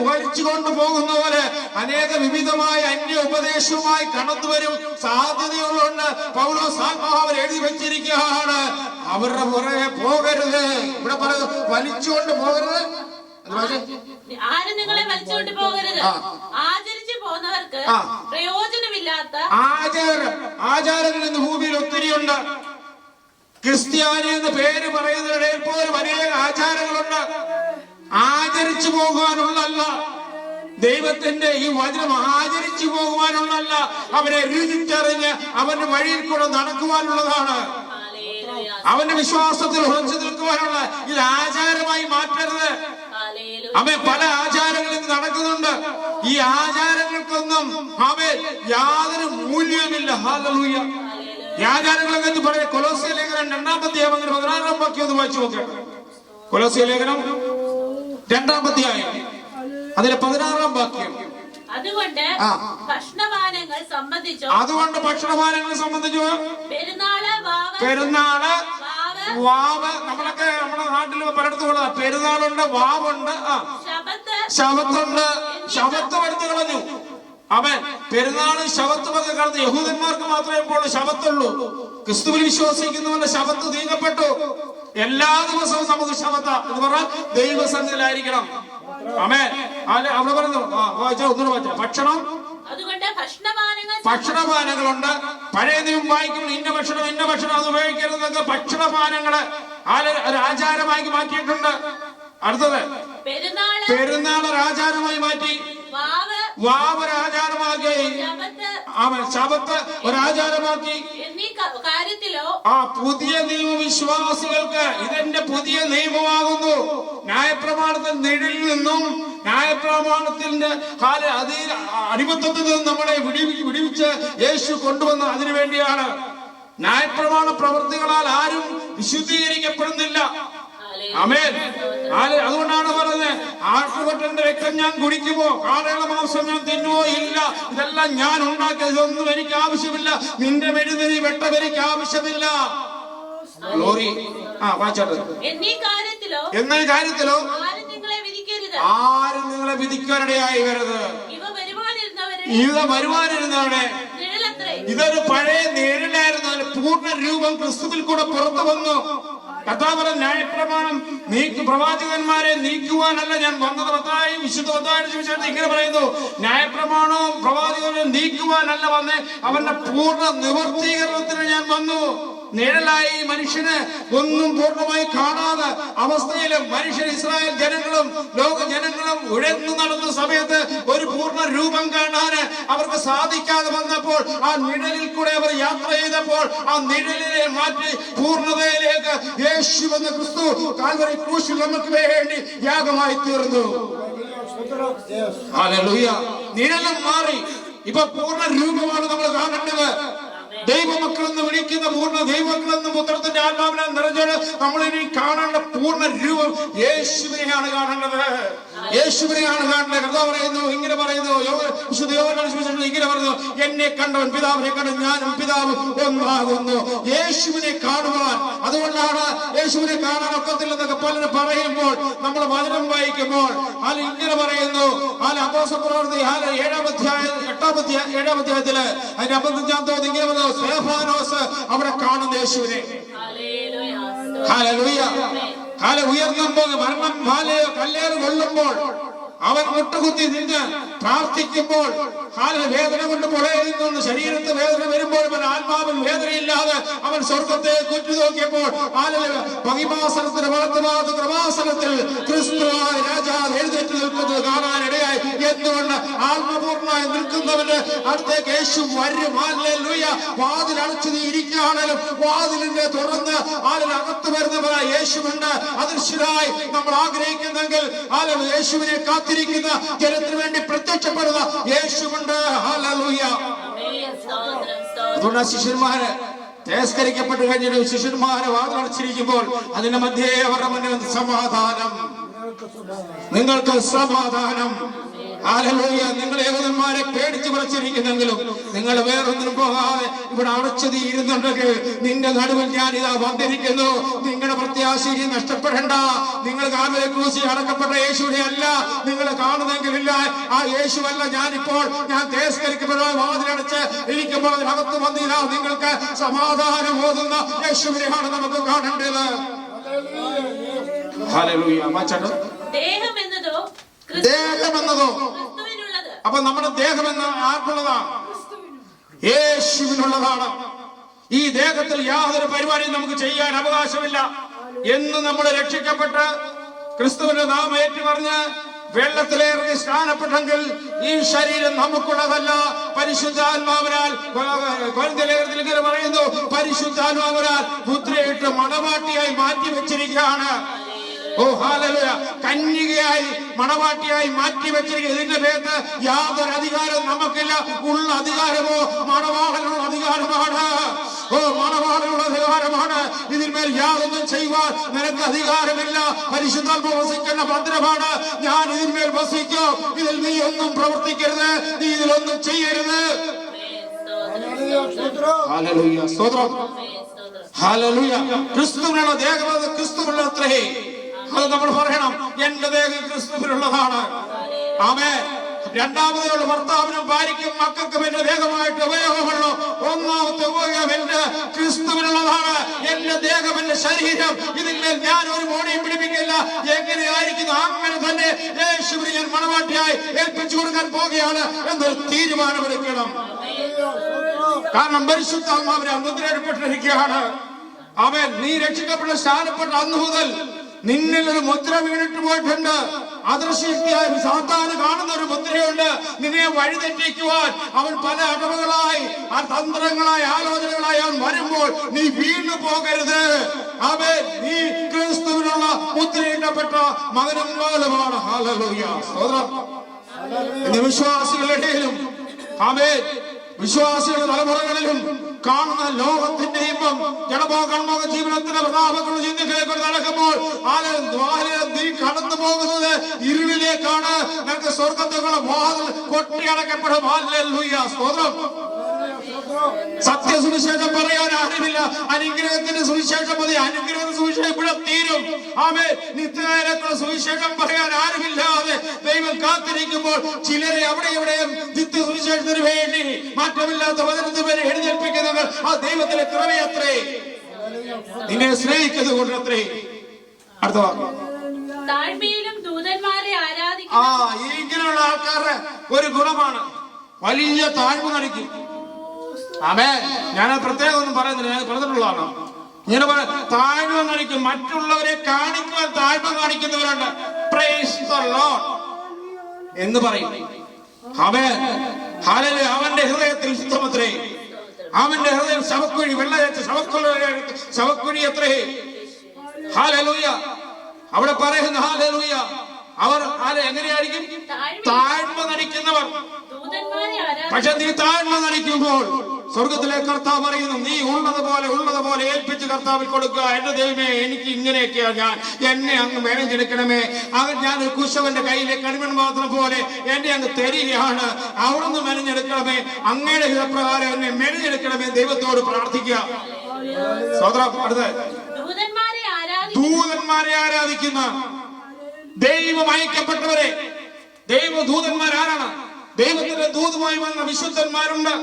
വലിച്ചുകൊണ്ട് പോകുന്ന പോലെ അനേക വിവിധമായ അന്യ ഉപദേശവുമായി കടന്നു വരും സാധ്യതയുള്ളതുകൊണ്ട് പൗലോസ് ആത്മാവിൽ എഴുതി വെച്ചിരിക്കുകയാണ്, അവരുടെ പുറകെ പോകരുത്. ഇവിടെ പറയുന്നത് വലിച്ചുകൊണ്ട് പോകരുത്. ആരും നിങ്ങളെ വലിച്ചുകൊണ്ട് പോകരുത്. ആചരിച്ചു പോകുന്നവർക്ക് പ്രയോജനമില്ലാത്ത ആചാരങ്ങൾ ഇന്ന് ഭൂമിയിൽ ഒത്തിരിയുണ്ട്. ക്രിസ്ത്യാനി എന്ന് പേര് പറയുന്നതിനിടയിൽ പോലും അനേക ആചാരങ്ങളുണ്ട്. ആചരിച്ചു പോകുവാനുള്ളതല്ല ദൈവത്തിന്റെ ഈ വചനം, ആചരിച്ചു പോകുവാനുള്ളതല്ല, അവനെ രുചിച്ചറിഞ്ഞ് അവന്റെ വഴിയിൽ കൂടെ നടക്കുവാനുള്ളതാണ്. അവന്റെ വിശ്വാസത്തിൽ ഉറച്ചു നിൽക്കുവാനുള്ള ഇത് ആചാരമായി മാറ്റരുത്. അവൻ പല ആചാരങ്ങളിൽ നടക്കുന്നുണ്ട്. ഈ ആചാരങ്ങൾക്കൊന്നും അവൻ യാതൊരു മൂല്യമില്ല. ഹല്ലേലൂയ. ഈ ആചാരങ്ങളൊക്കെ എന്ന് പറയാം. കൊലോസ്യ ലേഖനം 2-ാം അധ്യായം 16-ാം വാക്യം ഒന്ന് വായിച്ചു നോക്കാം. കൊലോസ്യ ലേഖനം 2-ാം അധ്യായം അതിലെ 16-ാം വാക്യം. അതുകൊണ്ട് ഭക്ഷണപാനങ്ങൾ സംബന്ധിച്ചോ പെരുന്നാള് വാവ് നമ്മളൊക്കെ നമ്മുടെ നാട്ടിൽ പലയിടത്തുള്ള പെരുന്നാളുണ്ട്, വാവുണ്ട്, ശബത്തുണ്ട്. ശബത്ത് എടുത്തു കളഞ്ഞു. അവൻ പെരുന്നാളും ശബത്തും ഒക്കെ കളഞ്ഞു. യഹൂദന്മാർക്ക് മാത്രമേ ഇപ്പോൾ ശബത്തുള്ളൂ. ക്രിസ്തുവിൽ വിശ്വസിക്കുന്നവരുടെ ശബത്ത് നീങ്ങപ്പെട്ടു. എല്ലാ ദിവസവും നമുക്ക് ശബത്ത എന്ന് പറഞ്ഞാൽ ദൈവസന്നിധിയിലായിരിക്കണം. ആമേൻ. അവിടെ പറഞ്ഞു ഒന്നുകൂടെ വായിച്ച ഭക്ഷണം, ഭക്ഷണപാനങ്ങളുണ്ട്. പഴയ നിയമം വായിക്കുമ്പോൾ ഇന്ന ഭക്ഷണം അത് ഉപയോഗിക്കരുതെന്നൊക്കെ ഭക്ഷണപാനങ്ങള് ഒരു ആചാരമായി മാറ്റിയിട്ടുണ്ട്. അടുത്തത് പെരുന്നാൾ ആചാരമായി മാറ്റി, വാവ് ഒരാചാരമാക്കി, ശബത്ത് ഒരാചാരമാക്കി. പുതിയ നിയമവിശ്വാസികൾക്ക് ഇതെന്റെ പുതിയ നിയമമാകുന്നു. ന്യായപ്രമാണത്തിന്റെ നിഴലിൽ നിന്നും ന്യായപ്രമാണത്തിന്റെ അടിമത്തത്തിൽ നിന്നും നമ്മളെ വിടിവിച്ച് യേശു കൊണ്ടുവന്ന അതിനു വേണ്ടിയാണ്. ന്യായപ്രമാണ പ്രവൃത്തികളാൽ ആരും വിശുദ്ധീകരിക്കപ്പെടുന്നില്ല. ആമേൻ. അതുകൊണ്ടാണ് പറഞ്ഞത്, ആട്ടുകൊറ്റന്റെ രക്തം ഞാൻ കുടിക്കുമോ, കാടയുടെ മാംസം ഞാൻ തിന്നുവോ ഇല്ല, ഇതെല്ലാം ഞാൻ ഉണ്ടാക്കിയത്, ഇതൊന്നും എനിക്ക് ആവശ്യമില്ല, നിന്റെ മെഴുതിരി വെട്ടം എനിക്ക് ആവശ്യമില്ല. ഗ്ലോറി. എന്നീ കാര്യത്തിലോ ആരും നിങ്ങളെ വിധിക്കാനിടയായി വരരുത്. ഇവ വരുവാനിരുന്നവരെ ഇതൊരു പഴയ നിഴലായിരുന്നു. അതിന് പൂർണ്ണ രൂപം ക്രിസ്തുവിൽ കൂടെ പുറത്തു വന്നു. കർത്താവ് ന്യായപ്രമാണം പ്രവാചകന്മാരെ നീക്കുവാനല്ല ഞാൻ വന്നത്. വിശുദ്ധ മത്തായി ഇങ്ങനെ പറയുന്നു, ന്യായപ്രമാണവും പ്രവാചകനെ നീക്കുവാനല്ല വന്നേ, അവന്റെ പൂർണ്ണ നിവർത്തീകരണത്തിന് ഞാൻ വന്നു. നിഴലായി മനുഷ്യന് ഒന്നും പൂർണ്ണമായി കാണാതെ അവസ്ഥയിലും മനുഷ്യൻ ഇസ്രായേൽ ജനങ്ങളും ലോക ജനങ്ങളും ഉഴന്നു നടന്ന സമയത്ത് ഒരു പൂർണ്ണ രൂപം കാണാൻ അവർക്ക് സാധിക്കാതെ വന്നപ്പോൾ ആ നിഴലിൽ കൂടെ അവർ യാത്ര ചെയ്തപ്പോൾ ആ നിഴലിനെ മാറ്റി പൂർണ്ണതയിലേക്ക് യേശു എന്ന ക്രിസ്തു കാൽവരി ക്രൂശിൽ നമുക്ക് വേണ്ടി യാഗമായി തീർന്നു. ഹല്ലേലൂയ. നിഴലും മാറി, ഇപ്പൊ പൂർണ്ണ രൂപമാണ് നമ്മൾ കാണേണ്ടത്. ദൈവമക്കളെന്ന് വിളിക്കുന്ന പൂർണ്ണ ദൈവമക്കളെന്ന് പുത്രത്തിന്റെ ആത്മാവിനെ നിറഞ്ഞത് നമ്മളിനി കാണേണ്ട പൂർണ്ണ രൂപം യേശുവിനെയാണ് കാണേണ്ടത്. യേശുവിനെയാണ് കാണേണ്ടത്. കർത്താവ് പറയുന്നു, ഇങ്ങനെ പറയുന്നു, ഇങ്ങനെ പറയുന്നു, എന്നെ കണ്ടവൻ പിതാവിനെ കണ്ടു, ഞാനും പിതാവും ഒന്നാകുന്നു. യേശുവിനെ കാണുവാൻ, അതുകൊണ്ടാണ് യേശുവിനെ കാണാൻ ഒക്കത്തില്ലെന്നൊക്കെ പലരും പറയുമ്പോൾ നമ്മൾ വചനം വായിക്കുമ്പോൾ ഇങ്ങനെ പറയുന്നു. അപ്പോസ്തലപ്രവൃത്തി 7-ാം അധ്യായത്തില് അതിന്റെ 55-ാം തോന്നി ഇങ്ങനെ പറഞ്ഞു, സ്തെഫാനോസ് അവിടെ കാണുന്ന യേശുവിനെ. ഹല്ലേലൂയ. ഉയർന്നുമ്പോൾ മരണം കല്ലേറ് കൊള്ളുമ്പോൾ അവൻ മുട്ടുകുത്തി നിന്ന് പ്രാർത്ഥിക്കുമ്പോൾ വേദന കൊണ്ട് പുഴയുന്നു. ശരീരത്ത് വേദന വരുമ്പോൾ അവൻ ആത്മാവിൽ വേദനയില്ലാതെ അവൻ സ്വർഗത്തെ കുറ്റുനോക്കിയപ്പോൾ മഹിമാസനത്തിന് വളർത്തുമാത കൃപാസനത്തിൽ ക്രിസ്തുവായ രാജാവ് എഴുന്നേറ്റ് നിൽക്കുന്നത് കാണാനിടയായി. എന്തുകൊണ്ട് ആത്മപൂർണ്ണമായി നിൽക്കുന്നവന് അടുത്തേക്ക് യേശു വരും. ഹല്ലേലൂയ. വാതിൽ അടച്ചു നീ ഇരിക്കുകയാണെങ്കിലും വാതിലിനെ തുറന്ന് അകത്ത് വരുന്നവരായി യേശുവുണ്ട്. അദൃശ്യരായി നമ്മൾ ആഗ്രഹിക്കുന്നെങ്കിൽ യേശുവിനെ കാത്തിരിക്കുന്ന ജനത്തിന് വേണ്ടി പ്രത്യക്ഷപ്പെടുന്ന യേശുവുണ്ട്. ഹല്ലേലൂയ. അതുകൊണ്ട് ശിഷ്യന്മാര് തിരസ്കരിക്കപ്പെട്ട് കഴിഞ്ഞിട്ട് ശിഷ്യന്മാരെ വാതിലടച്ചിരിക്കുമ്പോൾ അതിന്റെ മധ്യേ അവരുടെ മുന്നിൽ സമാധാനം, നിങ്ങൾക്ക് സമാധാനം. ഹല്ലേലൂയ. നിങ്ങൾ യഹൂദന്മാരെ പേടിച്ചു പറിച്ചിരിക്കുന്നെങ്കിലും നിങ്ങൾ വേറൊന്നിനും പോകാതെ ഇവിടെ അടച്ചു തീരുന്നുണ്ടെങ്കിൽ നിന്റെ നടുവിൽ ഞാൻ ഇതാ വന്നിരിക്കുന്നു. നിങ്ങളുടെ പ്രത്യാശയെ നഷ്ടപ്പെടേണ്ട. നിങ്ങൾ കാൽവരി ക്രൂശിൽ അടക്കപ്പെട്ട യേശുവിനെ അല്ല നിങ്ങൾ കാണുന്നെങ്കിലില്ല. ആ യേശുവല്ല ഞാനിപ്പോൾ ഞാൻ തേസ്കരിക്കപ്പെടുന്ന വാതിലടച്ച് ഇരിക്കുമ്പോൾ അതിനകത്ത് വന്നില്ല. നിങ്ങൾക്ക് സമാധാനം ഓതുന്ന യേശുവിനെയാണ് നമുക്ക് കാണേണ്ടത്. ഹല്ലേലൂയ. ദേഹമെന്നതോ അപ്പൊ നമ്മുടെ ദേഹമെന്ന് ആർക്കുള്ളതാണ്? യേശുവിനുള്ളതാണ്. ഈ ദേഹത്തിൽ യാതൊരു പരിപാടിയും നമുക്ക് ചെയ്യാൻ അവകാശമില്ല. എന്ന് നമ്മൾ രക്ഷിക്കപ്പെട്ട് ക്രിസ്തുവിന്റെ നാമം ഏറ്റുപറഞ്ഞ് വെള്ളത്തിലേറി സ്നാനപ്പെട്ടെങ്കിൽ ഈ ശരീരം നമുക്കുള്ളതല്ല, പരിശുദ്ധാത്മാവിനാൽ കൊരിന്ത്യലേഖനത്തിൽ ഇങ്ങനെ പറയുന്നു, പരിശുദ്ധാത്മാവിനാൽ മുദ്രയിട്ട് മണവാട്ടിയായി മാറ്റി വെച്ചിരിക്കുകയാണ്. ഓ ഹല്ലേലൂയ. കന്യകയായി മണവാട്ടിയായി മാറ്റി വെച്ചിരിക്കുക. ഇതിന്റെ പേര് യാതൊരു അധികാരവും നമുക്കില്ല. ഉള്ള അധികാരമോ മണവാളനുള്ള അധികാരമാണ്. ഓ മണവാളനുള്ള അധികാരമാണ്. ഇതിന്മേൽ യാതൊന്നും ചെയ്യുവാൻ നിനക്ക് അധികാരമില്ല. പരിശുദ്ധാത്മാവ് വസിക്കുന്ന മന്ദിരമാണ്. ഞാൻ ഇതിന്മേൽ വസിക്കും. ഇതിൽ നീ ഒന്നും പ്രവർത്തിക്കരുത്, നീ ഇതിലൊന്നും ചെയ്യരുത്. ഹല്ലേലൂയ. സ്തോത്രം. ഹല്ലേലൂയ. ക്രിസ്തുവിനുള്ള ദേഹം ക്രിസ്തുവിനുള്ളത്രേ. അത് നമ്മൾ പറയണം, എന്റെ ദേഹം ക്രിസ്തുവിനുള്ളതാണ്. ആമേൻ. രണ്ടാമതുള്ള ഭർത്താവിനും ഭാര്യയ്ക്കും മക്കൾക്കും എന്റെ ദേഹമായിട്ട് ഉപയോഗമുള്ളൂ. ഒന്നാമത്തെ ഉപയോഗം എന്റെ ക്രിസ്തുവിനുള്ളതാണ്. എന്റെ ദേഹം, എന്റെ ശരീരം, ഇതിന്മേൽ ഞാൻ ഒരു മോടിയും പിടിപ്പിക്കില്ല. എങ്ങനെയായിരിക്കുന്നു അങ്ങനെ തന്നെ യേശുവിനെ ഞാൻ മണവാട്ടിയായി ഏൽപ്പിച്ചു കൊടുക്കാൻ പോകുകയാണ് എന്നൊരു തീരുമാനമെടുക്കണം. കാരണം പരിശുദ്ധാത്മാവിനെ മുദ്രയിടപ്പെട്ടിരിക്കുകയാണ്. അവൻ നീ രക്ഷിക്കപ്പെട്ട സ്നാനപ്പെട്ട അന്ന് മുതൽ നിന്നിൽ ഒരു മുദ്ര വീണിട്ട് പോയിട്ടുണ്ട്. അദൃശ്യശക്തിയായി സാത്താന് കാണുന്ന ഒരു മുദ്രയുണ്ട്. നിന്നെ വഴിതെറ്റിക്കുവാൻ അവൻ പല അടവുകളായി, ആ തന്ത്രങ്ങളായി, ആലോചനകളായി അവൻ വരുമ്പോൾ നീ വീണു പോകരുത്. അവൻ നീ ക്രിസ്തുവിനുള്ള മുദ്രയിടപ്പെട്ട മകനും മകളുമാണ്. ഹല്ലേലൂയ. സ്തോത്രം. വിശ്വാസികളുടെ ഇടയിലും ആമേൻ വിശ്വാസികളുടെ തലമുറകളിലും കാണുന്ന ലോകത്തിന്റെ ഇമ്പം ജനപോകന്മോക ജീവിതത്തിന്റെ പ്രതാപങ്ങളും ചിന്തകളെ നടക്കുമ്പോൾ നീ കടന്നു പോകുന്നത് ഇരുളിലേക്കാണ്. നിനക്ക് സ്വർഗത്തുള്ള വാതിൽ കൊട്ടിയടക്കപ്പെടും. ഹല്ലേലൂയ. സ്തോത്രം. സത്യസുവിശേഷം പറയാൻ ആരുമില്ല. അനുഗ്രഹത്തിന്റെ സുവിശേഷം മതി. അനുഗ്രഹത്തിന്റെ സുവിശേഷം ഇവിടെ തീരും. ആമേൻ. നിത്യകാലത്തുള്ള സുവിശേഷം പറയാൻ ആരുമില്ലാതെ ദൈവം കാത്തിരിക്കുമ്പോൾ ചിലരെ അവിടെ ഇവിടെയും നിത്യ സുവിശേഷത്തിന് വേണ്ടി മാറ്റമില്ലാത്ത വചനത്തിന് പേര് എഴുന്നേൽപ്പിക്കുന്നത് ആ ദൈവത്തിലെ കൃപയത്രേ. നിന്നെ സ്നേഹിക്കുന്നത് കൊണ്ടത്രേ. അടുത്ത വാക്ക്. താഴ്മയിലും ദൂതന്മാരെ ആരാധിക്കും. ഇങ്ങനെയുള്ള ആൾക്കാരുടെ ഒരു ഗുണമാണ് വലിയ താഴ്മ നടിക്കും. ആമേൻ. ഞാൻ പ്രത്യേകം ഒന്നും പറയുന്നില്ല, ഞാൻ പറഞ്ഞിട്ടുള്ളതാണ്. ഇങ്ങനെ താഴ്മ കാണിക്കും. മറ്റുള്ളവരെ കാണിക്കുവാൻ താഴ്മ കാണിക്കുന്നവരുണ്ട്. പ്രൈസ് ദി ലോർഡ് എന്ന് പറയും. ആമേൻ. ഹല്ലേലൂയ. അവന്റെ ഹൃദയത്തിൽ ശുദ്ധമത്രേ. അവന്റെ ഹൃദയം ശവക്കുഴി, വെള്ളയച്ച ശവക്കുഴി അത്രേ. ഹല്ലേലൂയ. അവിടെ പറയുന്ന ഹല്ലേലൂയ. അവർ എങ്ങനെയായിരിക്കും? താഴ്മ നടിക്കുന്നവർ. പക്ഷെ നീ താഴ്മ നടിക്കുമ്പോൾ സ്വർഗത്തിലെ കർത്താവ് പറയുന്നു, നീ ഉള്ളതുപോലെ ഏൽപ്പിച്ച് കർത്താവിൽ കൊടുക്കുക. എന്റെ ദൈവമേ, എനിക്ക് ഇങ്ങനെയൊക്കെയാ, ഞാൻ എന്നെ അങ്ങ് മെനഞ്ഞെടുക്കണമേ. അവൻ ഞാൻ ഒരു കുശവന്റെ കയ്യിലെ കളിമൺ മാത്രം പോലെ എന്നെ അങ്ങ് തരികയാണ്. അവിടുന്ന് മെനഞ്ഞെടുക്കണമേ. അങ്ങയുടെ ഹിതപ്രകാരം എന്നെ മെനഞ്ഞെടുക്കണമേ. ദൈവത്തോട് പ്രാർത്ഥിക്കുക. സ്വതന്ത്രം. അടുത്ത് ദൂതന്മാരെ ആരാധിക്കുന്ന ദൈവം അയക്കപ്പെട്ടവരെ. ദൈവദൂതന്മാരാരാണ്? ദൈവത്തിന്റെ ദൂതുമായി വന്ന വിശുദ്ധന്മാരുണ്ട്.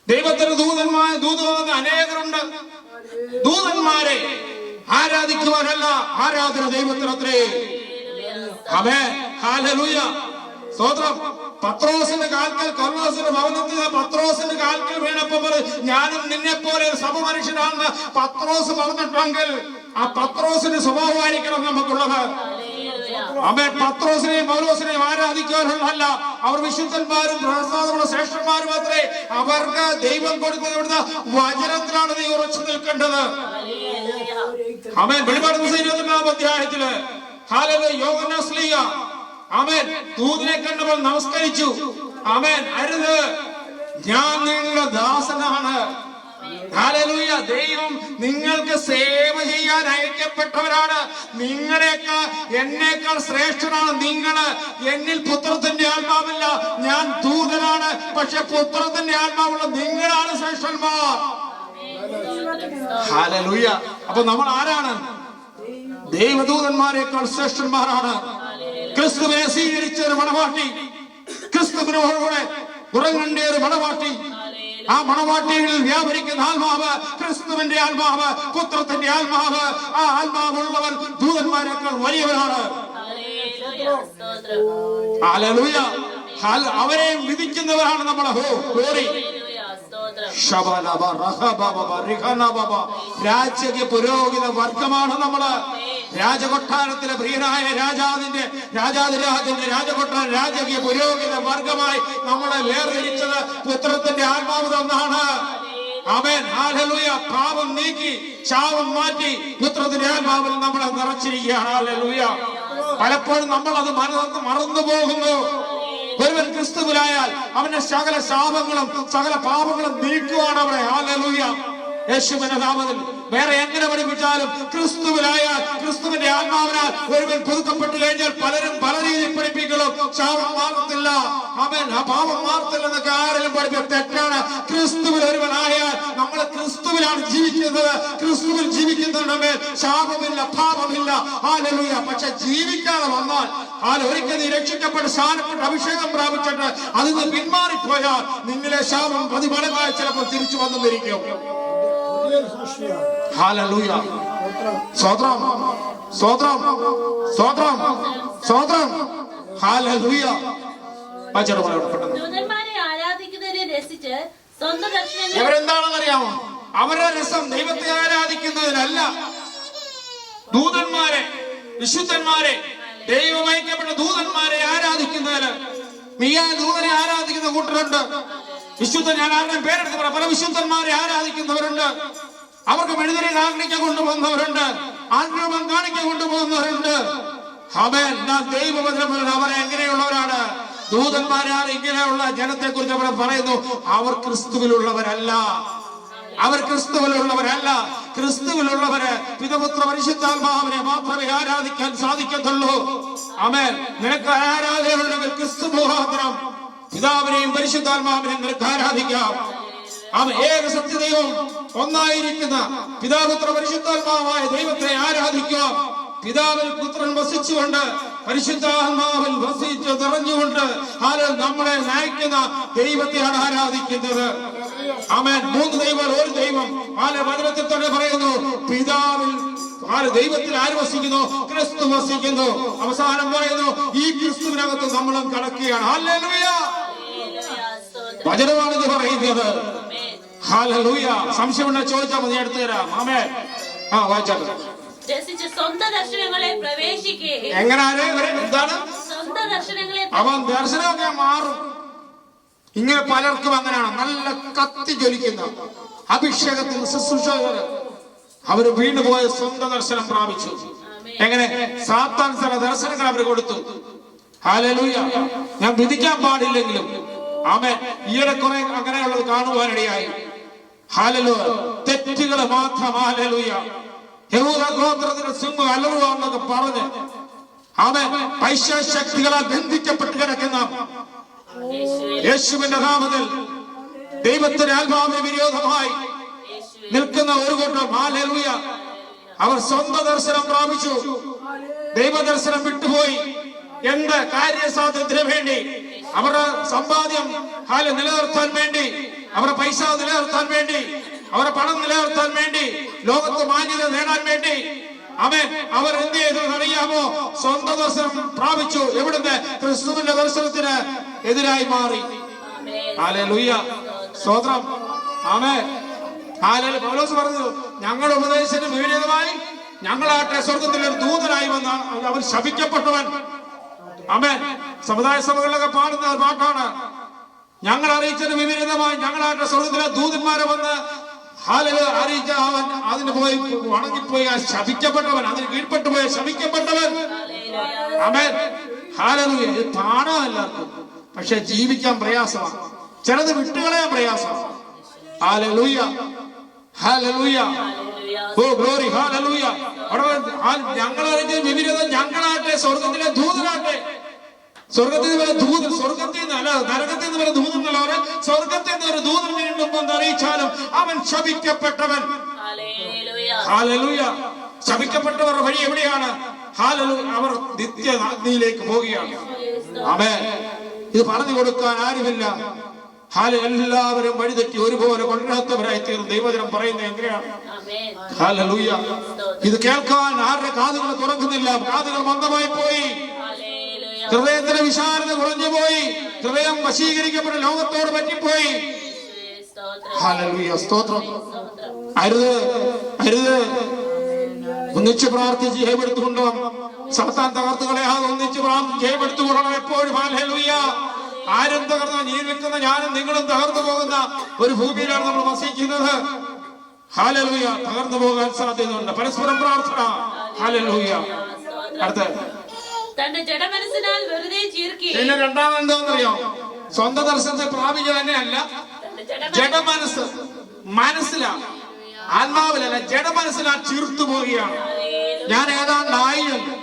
ദൈവത്തിന്റെ ദൂതുവന്ന അനേകരുണ്ട്. ദൂതന്മാരെ ആരാധിക്കുവാനല്ല, ആരാധന ദൈവത്തിനത്രേ. ആമേൻ. ഹല്ലേലൂയ. സ്തോത്രം. പത്രോസിന്റെ കാൽക്കൽ കൊർന്നേലിയോസിന്റെ ഭവനത്തിൽ പത്രോസിന്റെ കാൽക്കൽ വീണപ്പോൾ ഞാനും നിന്നെ പോലെ ഒരു സഭ മനുഷ്യനാണെന്ന് പത്രോസ് പറഞ്ഞിട്ടെങ്കിൽ ആ പത്രോസിന്റെ സ്വഭാവമായിരിക്കണം നമുക്കുള്ളത്. ആമേൻ. പത്രോസിനെയും പൗലോസിനെയും ആരാധിക്കാനുള്ളതല്ല. അവർ വിശുദ്ധന്മാരും പ്രസാദമുള്ള ശ്രേഷ്ഠന്മാരും മാത്രമേ. അവർക്ക് ദൈവം കൊടുത്തത് ഇവിടുന്ന് വചനത്തിലാണ് നീ ഉറച്ചു നിൽക്കേണ്ടത്. ആമേൻ. വെളിപാട് 21-ാം അധ്യായത്തില് ഹല്ലേലൂയ. യോഹന്നാൻ സ്ലീഹ ആമേൻ ദൂതനെ കണ്ടപ്പോൾ നമസ്കരിച്ചു. ആമേൻ. അരുത്, ഞാൻ നിങ്ങളുടെ ദാസനാണ്. ഹല്ലേലൂയ. ദൈവം നിങ്ങൾക്ക് സേവ ചെയ്യാൻ അയക്കപ്പെട്ടവരാണ്. നിങ്ങളെക്കാൾ എന്നേക്കാൾ ശ്രേഷ്ഠനാണ് നിങ്ങള്. എന്നിൽ പുത്രത്തിന്റെ ആത്മാവില്ല, ഞാൻ ദൂതനാണ്. പക്ഷെ പുത്രത്തിന്റെ ആത്മാവുള്ള നിങ്ങളാണ് ശ്രേഷ്ഠന്മാർ. ഹല്ലേലൂയ. അപ്പൊ നമ്മൾ ആരാണ്? ദൈവദൂതന്മാരെക്കാൾ ശ്രേഷ്ഠന്മാരാണ്. ക്രിസ്തുവിനെ സ്വീകരിച്ച ഒരു മണവാട്ടി, ക്രിസ്തുവിനോടുകൂടെ ഉറങ്ങേണ്ട ഒരു മണവാട്ടി, ആ മണവാട്ടിയിൽ വ്യാപരിക്കുന്ന ആത്മാവ് ക്രിസ്തുവിന്റെ ആത്മാവ്, പുത്രത്തിന്റെ ആത്മാവ്. ആ ആത്മാവുള്ളവൻ ദൂതന്മാരെക്കാൾ വലിയവനാണ്. ഹല്ലേലൂയ. അവരെയും വിധിക്കുന്നവരാണ് നമ്മളെ. രാജകീയ പുരോഹിത വർഗമാണ് നമ്മള്. രാജകൊട്ടാരത്തിലെ പ്രിയനായ രാജാതിരാജന്റെ രാജകൊട്ടാര രാജകീയ പുരോഹിത വർഗമായി നമ്മളെ വേർതിരിച്ചത് പുത്രത്തിന്റെ ആത്മാവ് തന്നാണ്. ആമേൻ. ഹല്ലേലൂയ. പാപം നീക്കി ശാപം മാറ്റി പുത്രത്തിന്റെ ആത്മാവിൽ നമ്മളെ നിറച്ചിരിക്കുകയാണ്. ഹല്ലേലൂയ. പലപ്പോഴും നമ്മൾ അത് മറന്നു പോകുന്നു. ഒരുവൻ ക്രിസ്തുവിലായാൽ അവന്റെ സകല ശാപങ്ങളും സകല പാപങ്ങളും നീക്കുവാണ് അവിടെ. ഹല്ലേലൂയ. യേശുവിന്റെ നാമത്തിൽ വേറെ എങ്ങനെ പഠിപ്പിച്ചാലും ക്രിസ്തുവിലായാൽ, ക്രിസ്തുവിന്റെ ആത്മാവിനാൽ ഒരുവൻ പുതുക്കപ്പെട്ടു കഴിഞ്ഞാൽ പലരും പല രീതിയിൽ പഠിപ്പിക്കണം. ശാപം മാറത്തില്ല, അവൻ ആ പാപം മാറത്തില്ല എന്നൊക്കെ ആരെങ്കിലും പഠിപ്പിക്കുക തെറ്റാണ്. ക്രിസ്തുവിൽ ഒരുവനായാൽ നമ്മൾ ക്രിസ്തുവിലാണ് ജീവിക്കുന്നത്. ക്രിസ്തുവിൽ ജീവിക്കുന്നതിന്റെ ശാപമില്ല, പാപമില്ല. ഹല്ലേലൂയ. പക്ഷെ ജീവിക്കാതെ വന്നാൽ ഒരിക്കൽ രക്ഷിക്കപ്പെട്ട് സ്ഥാനപ്പെട്ട് അഭിഷേകം പ്രാപിച്ചിട്ട് അതിന് പിന്മാറിപ്പോയാൽ നിങ്ങളെ ശാപം പ്രതിഫലമായി ചിലപ്പോൾ തിരിച്ചു വന്നിരിക്കും. ഹല്ലേലൂയ. സ്തോത്രം, സ്തോത്രം, സ്തോത്രം, സ്തോത്രം. ഹല്ലേലൂയ. ദൂതന്മാരെ ആരാധിക്കുന്നതിനെ രസിച്ച് സ്വന്തം രക്ഷകനെ ഇവരെന്താണെന്നറിയാമോ? അവരുടെ രസം ദൈവത്തെ ആരാധിക്കുന്നതിനല്ല. ദൂതന്മാരെ, വിശുദ്ധന്മാരെ, ദൈവമയക്കപ്പെട്ട ദൂതന്മാരെ ആരാധിക്കുന്നതിന്. ദൂതനെ ആരാധിക്കുന്ന കൂട്ടരുണ്ട്. വിശുദ്ധ, ഞാൻ ആരുടെയും പേരെടുത്ത് പറയാം, പല വിശുദ്ധന്മാരെ ആരാധിക്കുന്നവരുണ്ട്. അവർക്ക് മെഴുതിരി കാണിക്കാൻ കൊണ്ടുപോകുന്നവരുണ്ട്, ആത്മീയം കാണിക്കാൻ കൊണ്ടുപോകുന്നവരുണ്ട്. ദൈവവചനം അവരെ എങ്ങനെയുള്ളവരാണ്? ദൂതന്മാരാണ്. ഇങ്ങനെയുള്ള ജനത്തെ കുറിച്ച് അവിടെ പറയുന്നു, അവർ ക്രിസ്തുവിലുള്ളവരല്ല. അവർ ക്രിസ്തുവിലുള്ളവരല്ല. ക്രിസ്തുവിലുള്ളവര് പിതപുത്ര പരിശുദ്ധാത്മാവിനെ മാത്രമേ ആരാധിക്കാൻ സാധിക്കത്തുള്ളൂ. ആമേൻ. നിനക്ക് ആരാധനയുണ്ടെങ്കിൽ ക്രിസ്തു മുഖാന്തരം പിതാവിനെയും പരിശുദ്ധാത്മാവിനെയും നിനക്ക് ആരാധിക്കാം. ഏക സത്യദൈവം ഒന്നായിരിക്കുന്ന പിതാപുത്ര പരിശുദ്ധാത്മാവായ ദൈവത്തെ ആരാധിക്കുക. പിതാവിൽ പുത്രൻ വസിച്ചുകൊണ്ട് പരിശുദ്ധാത്മാവിൽ വസിച്ചു നിറഞ്ഞുകൊണ്ട് നമ്മളെ നയിക്കുന്ന ദൈവത്തെയാണ് ആരാധിക്കുന്നത്. ആമേൻ. മൂന്ന് ദൈവം, ഒരു ദൈവം. വചനത്തിൽ തന്നെ പറയുന്നു, പിതാവിൽ ദൈവത്തിൽ ആര് വസിക്കുന്നു? ക്രിസ്തു വസിക്കുന്നു. അവസാനം പറയുന്നു, ഈ ക്രിസ്തുവിനകത്ത് നമ്മളും കടക്കുകയാണ്. ഹല്ലേലൂയ. വചനമാണിത് പറയുന്നത്. ഹല്ലേലൂയ. സംശയമുണ്ടെ ചോദിച്ചാൽ മതി, എടുത്തു തരാം. ആമേൻ. വായിച്ചാൽ സ്വന്തം ദർശനങ്ങളെ പ്രവേശിക്കുകയും എങ്ങനെയാണ്? എന്താണ് സ്വന്തം ദർശനങ്ങളെ? അവൻ ദർശനമൊക്കെ മാറും. ഇങ്ങനെ പലർക്കും അങ്ങനെയാണ്. നല്ല കത്തി ജ്വലിക്കുന്ന അഭിഷേകത്തിൽ ശുശ്രൂഷകര് അവര് വീണ്ടുപോയ സ്വന്തം ദർശനം പ്രാപിച്ചു. എങ്ങനെ? സാത്താൻ ചില ദർശനങ്ങൾ അവർ കൊടുത്തു. ഹല്ലേലൂയ. ഞാൻ വിധിക്കാൻ പാടില്ലെങ്കിലും ആമേൻ, ഈയിടെ കുറെ അങ്ങനെയുള്ളത് കാണുവാനിടയായി. ഹല്ലേലൂയ. തെറ്റുകൾ മാത്രം. ഹല്ലേലൂയ. യഹൂദ ഗോത്രത്തിന്റെ സിംഹം അലറുവാന്നൊക്കെ പറഞ്ഞ് ആമേൻ, പൈശാചക്തികളാൽ ബന്ധിക്കപ്പെട്ട് കിടക്കുന്ന യേശുവിന്റെ നാമത്തിൽ ദൈവത്തിന്റെ ആത്മാവിന് വിരോധമായി നിൽക്കുന്ന ഒരു കൂട്ടം, ഹല്ലേലൂയ, അവർ സ്വന്തം ദർശനം പ്രാപിച്ചു. ദൈവദർശനം വിട്ടുപോയി. എന്ത് കാര്യസാധ്യത്തിന് വേണ്ടി? അവരുടെ സമ്പാദ്യം നിലനിർത്താൻ വേണ്ടി, അവരുടെ പൈസ നിലനിർത്താൻ വേണ്ടി, അവരുടെ പണം നിലനിർത്താൻ വേണ്ടി, ലോകത്ത് മാന്യത നേടാൻ വേണ്ടി അവർ എന്ത് ചെയ്തു അറിയാമോ? സ്വന്തം ദർശനം പ്രാപിച്ചു. എവിടുന്ന്? ക്രിസ്തുവിന്റെ ദർശനത്തിന് എതിരായി മാറി. ഹല്ലേലൂയ. സ്തോത്രം. ആമേൻ. ഹല്ലേലൂയ. പൗലോസ് പറഞ്ഞു, ഞങ്ങൾ ഉപദേശത്തിന് വിപരീതമായി ഞങ്ങളാട്ടെ സ്വർഗത്തിലെ ഒരു ദൂതനായി വന്ന അവൻ ശപിക്കപ്പെട്ടവൻ. ആമേൻ. സമുദായ സഭകളിലൊക്കെ പാടുന്ന ഒരു പാട്ടാണ്. ഞങ്ങൾ അറിയിച്ചതിന് വിപരീതമായി ഞങ്ങളാട്ടെ സ്വർഗത്തിലെ ദൂതന്മാരെ വന്ന് അറിയിച്ച അവൻ അതിന് പോയി വണങ്ങിപ്പോയി ശപിക്കപ്പെട്ടവൻ, അതിന് കീഴ്പ്പെട്ടു പോയി ശപിക്കപ്പെട്ടവൻ. ആമേൻ. ഹല്ലേലൂയ. ഇത് പാടാൻ എല്ലാവർക്കും, പക്ഷെ ജീവിക്കാൻ പ്രയാസമാണ്. ചിലത് വിട്ടുകളയാൻ പ്രയാസമാണ്. Hallelujah. Hallelujah. Hallelujah. Oh glory. Hallelujah. ഞങ്ങളറിഞ്ഞ വിവിധത ഞങ്ങളാട്ടെ, സ്വർഗത്തിലെ ദൂതനാട്ടെ. സ്വർഗത്തിൽ നിന്ന് ദൂതൻ, സ്വർഗത്തിൽ നിന്ന് അല്ല, നരകത്തിൽ നിന്ന് വരെ ദൂതൻ എന്നല്ല, സ്വർഗത്തിൽ നിന്ന് ഒരു ദൂതൻ വീണ്ടും അറിയിച്ചാലും അവൻ ശപിക്കപ്പെട്ടവൻ. ഹല്ലേലൂയ. ഹല്ലേലൂയ. ശപിക്കപ്പെട്ടവരുടെ വഴി എവിടെയാണ്? ഹല്ലേലൂയ. അവർ നിത്യ അഗ്നിയിലേക്ക് പോവുകയാണ്. ആമേൻ. ഇത് പറഞ്ഞു കൊടുക്കാൻ ആരുമില്ല. എല്ലാവരും വഴിതെറ്റി ഒരുപോലെ കൊണ്ടുവരാത്തവരായി തീർന്നു. ദൈവജനം പറയുന്നത് എങ്ങനെയാണ്? ഹല്ലേലൂയ. ഇത് കേൾക്കാൻ ആരുടെ കാതുകൾ തുറക്കുന്നില്ല. കാതുകൾ മന്ദമായി പോയി. ഹൃദയത്തിന്റെ വിശാലത കുറഞ്ഞു പോയി. ഹൃദയം വശീകരിക്കപ്പെട്ട ലോകത്തോട് പറ്റിപ്പോയി. ഹല്ലേലൂയ. സ്തോത്രം. അരുത്, അരുത്. ഒന്നിച്ച് പ്രാർത്ഥിച്ച് ജയപ്പെടുത്തുകൊണ്ടോ സാത്താൻ തകർത്തുകളെ ഒന്നിച്ച് പ്രാർത്ഥിച്ച് ജയപ്പെടുത്തുകൊള്ളണം എപ്പോഴും. ഹല്ലേലൂയ. ആരും തകർന്ന ജീവിക്കുന്ന ഞാനും നിങ്ങളും തകർന്നു പോകുന്ന ഒരു ഭൂമിയിലാണ് നമ്മൾ വസിക്കുന്നത്. ഹല്ലേലൂയ. തകർന്നു പോകാൻ സാധ്യതയുണ്ട്. പരസ്പരം പ്രാർത്ഥന. ഹല്ലേലൂയ. അടുത്ത തന്റെ ജഡമനസ്സിനാൽ വെറുതെ ചീർക്കി. പിന്നെ രണ്ടാമത് എന്താണെന്നറിയോ? സ്വന്തം ദർശനത്തെ പ്രാപിക്കുക തന്നെയല്ല, ജഡമനസ്സ്, മനസ്സിലാണ്, ആത്മാവിലല്ല, ജഡമനസ്സിലാ ചീർത്തു പോവുകയാണ്. ഞാൻ ഏതാണ്ട് ആയിരുന്നു.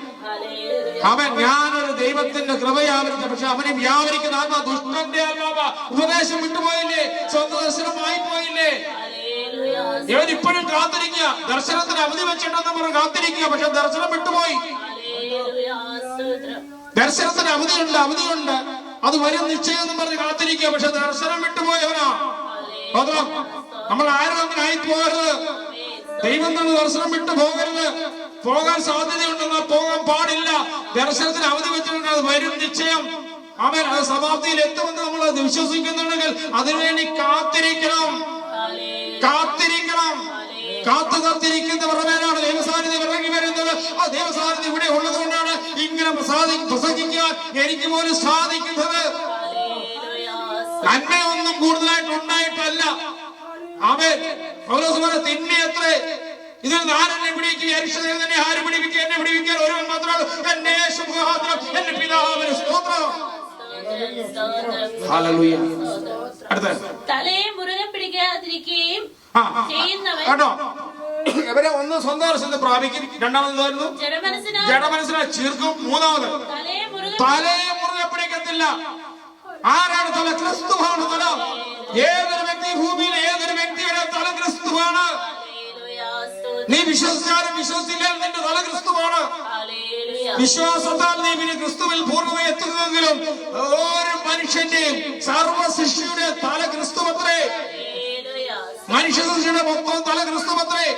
അവൻ ഞാനൊരു ദൈവത്തിന്റെ കൃപയാവരുത്, പക്ഷെ അവനെ വ്യാപരിക്കുന്ന ആത്മാ ദുഷ്ടന്റെ ആത്മാവ. ഉപദേശം വിട്ടുപോയില്ലേ? സ്വന്തം ദർശനമായി പോയില്ലേ? ഇവൻ ഇപ്പോഴും കാത്തിരിക്കുക. ദർശനത്തിന് അവധി വെച്ചിട്ടെന്ന് പറഞ്ഞ് കാത്തിരിക്കുക, പക്ഷെ ദർശനം വിട്ടുപോയി. ദർശനത്തിന് അവധിയുണ്ട്, അവധിയുണ്ട്, അത് വരും നിശ്ചയം എന്ന് പറഞ്ഞ് കാത്തിരിക്കുക, പക്ഷെ ദർശനം വിട്ടുപോയവനാ. നമ്മൾ ആരും അങ്ങനെ ആയി പോകരുത്. ദൈവം തന്നെ ദർശനം വിട്ടു പോകരുത്. പോകാൻ സാധ്യതയുണ്ടെന്നാൽ പോകാൻ പാടില്ല. ദർശനത്തിന് അവധി വെച്ചിട്ടുണ്ട്, അത് വരും നിശ്ചയം. അവൻ അത് സമാപ്തിയിൽ എത്തുമെന്ന് നമ്മൾ അത് വിശ്വസിക്കുന്നുണ്ടെങ്കിൽ അതിനുവേണ്ടി കാത്തിരിക്കണം, കാത്തിരിക്കണം. കാത്തിരിക്കുന്നവരുടെ മേലാണ് ദൈവസാന്നിധ്യം ഇറങ്ങി വരുന്നത്. ആ ദൈവസാന്നിധ്യം ഇവിടെ ഉള്ളത് കൊണ്ടാണ് ഇങ്ങനെ പ്രസംഗിക്കാൻ എനിക്ക് പോലും സാധിക്കുന്നത്. നന്മയൊന്നും കൂടുതലായിട്ട് ഉണ്ടായിട്ടല്ല. അവൻ പൗലോസ് തിന്മയത്രേ. ഇതിൽ ഞാൻ എന്നെ പിടിക്കുക, എന്നെ ആര് പിടിപ്പിക്കുക? എന്നെ പിടിപ്പിക്കാൻ ഒരുവൻ മാത്രമാണ്, എന്റെ യേശുമുഖാന്തരം എന്റെ പിതാവിന് സ്തോത്രം. ഹല്ലേലൂയ. അടുത്ത തലയെ മുറുകെ പിടിക്കാതിരിക്കുകയും കേട്ടോ. ഇവരെ ഒന്ന് സ്വന്തം ദർശനത്തെ പ്രാപിക്കും. രണ്ടാമതായിരുന്നു ജഡമനസ്സിനെ ചീർക്കും. മൂന്നാമത് തലയെ മുറുകെ പിടിക്കത്തില്ല. ആരാണ് തല? ക്രിസ്തുവാണ് തല. ഏതൊരു വ്യക്തി, ഭൂമിയിലെ ഏതൊരു വ്യക്തിയുടെ തല ക്രിസ്തുവാണ്. നീ വിശ്വസിച്ചാലും വിശ്വസിച്ചാലും നിന്റെ തല ക്രിസ്തുവാണ്. വിശ്വാസത്താൽ നീ പിന്നെ ക്രിസ്തുവിൽ പൂർണ്ണത എത്തുന്നതെങ്കിലും ഓരോ മനുഷ്യന്റെയും സർവ്വ സൃഷ്ടിയുടെ തല ക്രിസ്തുവത്രേ. മനുഷ്യ സൃഷ്ടിയുടെ മൊത്തം തല ക്രിസ്തുവത്രേ.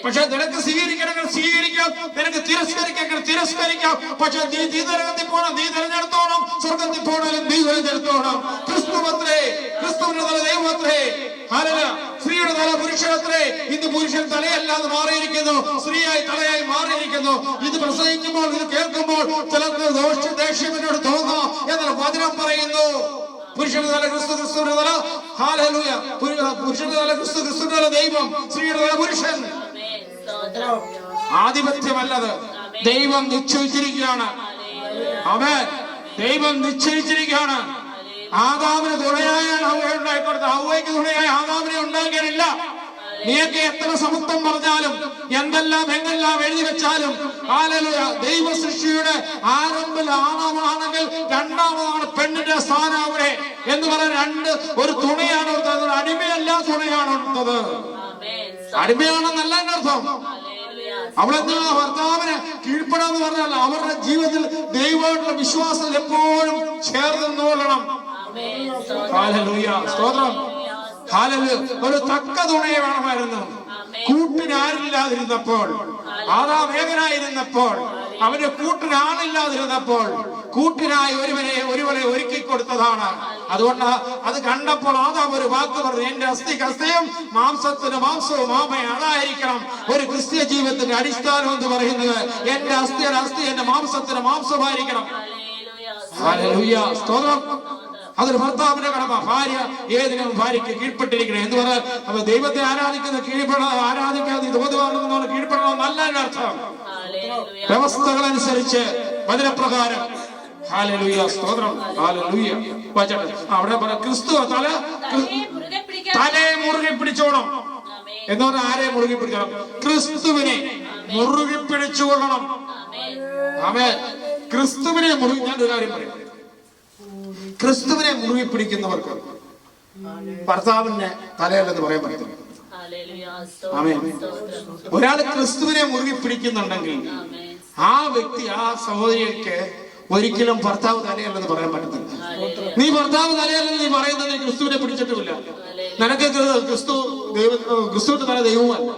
പക്ഷെ നിനക്ക് സ്വീകരിക്കണമെങ്കിൽ സ്വീകരിക്കാം, നിനക്ക് തിരസ്കരിക്കണം തിരസ്കരിക്കാം. പക്ഷെ നീ നരകത്തിൽ പോകണം, നീ തിരഞ്ഞെടുത്തോണം. സ്വർഗത്തിൽ പോകണം, നീ തിരഞ്ഞെടുത്തോണം. ക്രിസ്തുവത്രേ. ക്രിസ്തുവിന്റെ തല ദൈവമത്രേ. ഹല്ലേലൂയ. സ്ത്രീയുടെ തല പുരുഷനത്രേ. ഇന്ന് പുരുഷൻ തലയല്ലാതെ മാറിയിരിക്കുന്നു, സ്ത്രീയായി തലയായി മാറിയിരിക്കുന്നു. ഇത് പ്രസംഗിക്കുമ്പോൾ, ഇത് കേൾക്കുമ്പോൾ ചിലർക്ക് ദേഷ്യം എന്നോട് തോന്നുന്നു. എന്നാൽ വചനം പറയുന്നു പുരുഷന്റെ തല ക്രിസ്തു, ക്രിസ്തുവിന്റെ തല ഹല്ലേലൂയ. പുരുഷന്റെ തല ക്രിസ്തു, ക്രിസ്തുവിന്റെ തല ദൈവം, സ്ത്രീയുടെ തല പുരുഷൻ. ആധിപത്യമല്ലത്, ദൈവം നിശ്ചയിച്ചിരിക്കുകയാണ്. ആമേൻ. ദൈവം നിശ്ചയിച്ചിരിക്കുകയാണ്. ആദാമിന് തുണയായാണ് ഹവ്വയെ ഉണ്ടായിക്കൊടുത്തത്. ഹവ്വയ്ക്ക് തുണയായി ആദാമിനെ ഉണ്ടാക്കിയില്ല. നീയൊക്കെ എത്ര സമത്വം പറഞ്ഞാലും എന്തെല്ലാം എങ്ങെല്ലാം എഴുതി വെച്ചാലും ഹല്ലേലൂയ, ദൈവ സൃഷ്ടിയുടെ ആരംഭം ആണാണെങ്കിൽ രണ്ടാമതാണ് പെണ്ണിന്റെ സ്ഥാനം അവിടെ എന്ന് പറയാൻ ഒരു തുണയാണ് കൊടുത്തത്. അടിമയല്ല, തുണയാണ് കൊടുത്തത്. അടിമയാണെന്നല്ല എന്റെ അർത്ഥം. അവളെന്താ ഭർത്താവിന് കീഴ്പ്പെടാന്ന് പറഞ്ഞാൽ അവരുടെ ജീവിതത്തിൽ ദൈവമായിട്ടുള്ള വിശ്വാസം എപ്പോഴും ചേർന്നുകൊള്ളണം. ഹല്ലേലൂയ. സ്തോത്രം. ഹല്ലേലൂയ. ഒരു തക്ക തുണയെ വേണമായിരുന്നു. കൂട്ടിനാരില്ലാതിരുന്നപ്പോൾ, ആദാം ഏകനായിരുന്നപ്പോൾ, അവന്റെ കൂട്ടിനാളില്ലാതിരുന്നപ്പോൾ കൂട്ടിനായി ഒരുവനെ ഒരുക്കി കൊടുത്തതാണ്. അതുകൊണ്ട് അത് കണ്ടപ്പോൾ ആദാം ഒരു വാക്ക് പറഞ്ഞു, എന്റെ അസ്ഥിക്ക് അസ്ഥിയും മാംസത്തിന് മാംസവും ആമേ. അതായിരിക്കണം ഒരു ക്രിസ്തീയ ജീവിതത്തിന്റെ അടിസ്ഥാനം എന്ന് പറയുന്നത്. എന്റെ അസ്ഥിയുടെ അസ്ഥി, എന്റെ മാംസത്തിന് മാംസമായിരിക്കണം. ഹല്ലേലൂയ. സ്തോത്രം. അതൊരു ഭർത്താവിന്റെ കടമ. ഭാര്യ ഏതിനും ഭാര്യയ്ക്ക് കീഴ്പ്പെട്ടിരിക്കണം എന്ന് പറഞ്ഞാൽ അപ്പൊ ദൈവത്തെ ആരാധിക്കുന്ന ആരാധിക്കാതെ തോതുവാണെന്ന് കീഴ്പ്പെടണം നല്ല അർത്ഥം. വ്യവസ്ഥകൾ അനുസരിച്ച് വചനപ്രകാരം. ഹല്ലേലൂയ. സ്തോത്രം. ഹല്ലേലൂയ. അവിടെ ക്രിസ്തു തലയെ മുറുകെ പിടിച്ചോണം. എന്ന് പറഞ്ഞാൽ ആരെ മുറുകെ പിടിക്കണം? ക്രിസ്തുവിനെ മുറുകെ പിടിച്ചുകൊള്ളണം. ആമേൻ. ക്രിസ്തുവിനെ മുറുകെ, ഞാൻ ഒരു കാര്യം പറയാം, ക്രിസ്തുവിനെ മുറുകെ പിടിക്കുന്നവർക്ക് ഭർത്താവിന്റെ തലയല്ലെന്ന് പറയാൻ പറ്റില്ല. ആമേൻ. ഒരാൾ ക്രിസ്തുവിനെ മുറുകെ പിടിക്കുന്നുണ്ടെങ്കിൽ ആ വ്യക്തി, ആ സഹോദരിക്ക് ഒരിക്കലും ഭർത്താവ് തലയല്ലെന്ന് പറയാൻ പറ്റത്തില്ല. നീ ഭർത്താവ് തലയല്ലെന്ന് നീ പറയുന്നത് നീ ക്രിസ്തുവിനെ പിടിച്ചിട്ടുമില്ല. നിനക്ക് ക്രിസ്തുവിന്റെ തല ദൈവവുമല്ല.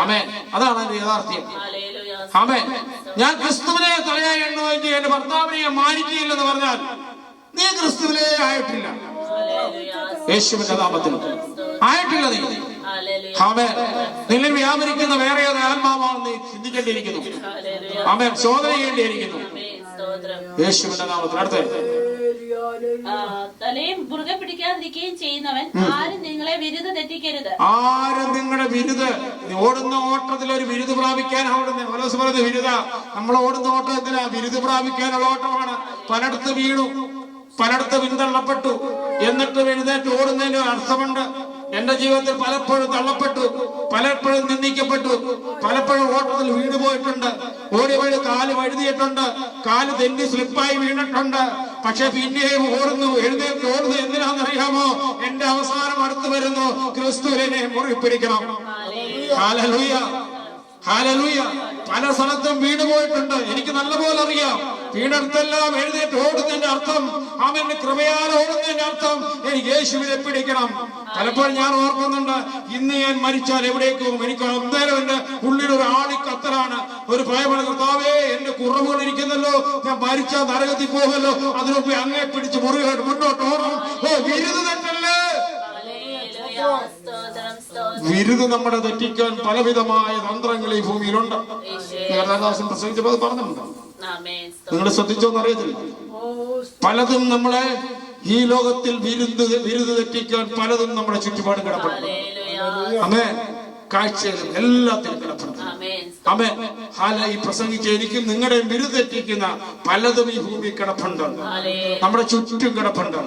ആമേൻ. അതാണ് എന്റെ യാഥാർത്ഥ്യം. ആമേൻ. ഞാൻ ക്രിസ്തുവിനെ തലയായി എണ്ണുവെങ്കിൽ എന്റെ ഭർത്താവിനെ മാനിക്കുകയില്ലെന്ന് പറഞ്ഞാൽ നീ ക്രിസ്തുവിനെ ആയിട്ടില്ല. യേശുവിന്റെ നാമത്തിൽ ആയിട്ടില്ല നീ. ആമേൻ. നിന്നിൽ വ്യാപരിക്കുന്ന വേറെ ഏത് ആത്മാവാണെന്ന് നീ ചിന്തിക്കേണ്ടിയിരിക്കുന്നു. ആമേൻ. ശോധന ചെയ്യേണ്ടിയിരിക്കുന്നു. യേശുവിന്റെ നാമത്തിൽ. അടുത്ത തലയും മുറുകെ പിടിക്കാതിരിക്കുകയും ചെയ്യുന്നവൻ ആരും നിങ്ങളെ വിരുദ തെറ്റിക്കരുത്. ആരും നിങ്ങളുടെ വിരുദ്, ഓടുന്ന ഓട്ടത്തിൽ ഒരു വിരുദ് പ്രാപിക്കാൻ ഓടുന്ന വിരുദ. നമ്മൾ ഓടുന്ന ഓട്ടത്തിനാ വിരുദ് പ്രാപിക്കാനുള്ള ഓട്ടമാണ്. പലയിടത്ത് വീണു, പലയിടത്ത് പിന്തള്ളപ്പെട്ടു, എന്നിട്ട് എഴുന്നേറ്റ് ഓടുന്നതിന് അർത്ഥമുണ്ട്. എന്റെ ജീവിതത്തിൽ പലപ്പോഴും തള്ളപ്പെട്ടു, പലപ്പോഴും നിന്ദിക്കപ്പെട്ടു, പലപ്പോഴും ഓട്ടത്തിൽ വീണ് പോയിട്ടുണ്ട്, ഓടി വഴി കാല് വഴുതിയിട്ടുണ്ട്, കാല് തെന്നി സ്ലിപ്പായി വീണിട്ടുണ്ട്. പക്ഷെ പിന്നെയും ഓടുന്നു, എഴുന്നേറ്റ് ഓടുന്നു. എന്തിനാണെന്നറിയാമോ? എന്റെ അവസാനം അടുത്ത് വരുന്നു. ക്രിസ്തുവിനെ മുറുകെ പിടിക്കണം. Hallelujah, hallelujah. പല സ്ഥലത്തും വീണ് പോയിട്ടുണ്ട്, എനിക്ക് നല്ലപോലെ അറിയാം. വീണടുത്തെല്ലാം എഴുന്നേറ്റ് ഓടുന്നതിന്റെ അർത്ഥം, അവന്റെ കൃപയാൽ ഓടുന്നതിന്റെ അർത്ഥം എനിക്ക് യേശുവിനെ പിടിക്കണം. പലപ്പോഴും ഞാൻ ഓർക്കുന്നുണ്ട്, ഇന്ന് ഞാൻ മരിച്ചാൽ എവിടേക്ക് പോകും? എനിക്ക് അന്നേരം എന്റെ ഉള്ളിൽ ഒരു ആളിക്കത്തലാണ്, ഒരു ഭയമാണ്. കർത്താവേ, എന്റെ കുറവുകൾ ഇരിക്കുന്നല്ലോ, ഞാൻ മരിച്ചാൽ നരകത്തിൽ പോകുമല്ലോ, അതിനുമുമ്പ് അങ്ങേ പിടിച്ച് മുറുകെ മുന്നോട്ട് ഓടണം. ഓ, വിരുദ് തെറ്റല്ലേ? വിരുദ് നമ്മളെ തെറ്റിക്കാൻ പലവിധമായ തന്ത്രങ്ങൾ ഈ ഭൂമിയിലുണ്ട്. കർത്താദാസൻ പ്രസംഗിച്ചപ്പോൾ അത് പറഞ്ഞിട്ടുണ്ട്. നിങ്ങൾ ശ്രദ്ധിച്ചോന്ന് അറിയത്തില്ല. പലതും നമ്മളെ ഈ ലോകത്തിൽ വിരുദ് തെറ്റിക്കാൻ പലതും നമ്മുടെ ചുറ്റുപാടും കിടപ്പുണ്ട്. ആമേൻ. കാഴ്ചയിലും എല്ലാത്തിലും കിടപ്പുണ്ട്. ആമേൻ. ഈ പ്രസംഗിച്ച എനിക്കും നിങ്ങളുടെ വിരുദ് തെറ്റിക്കുന്ന പലതും ഈ ഭൂമി കിടപ്പുണ്ട്, നമ്മുടെ ചുറ്റും കിടപ്പുണ്ട്.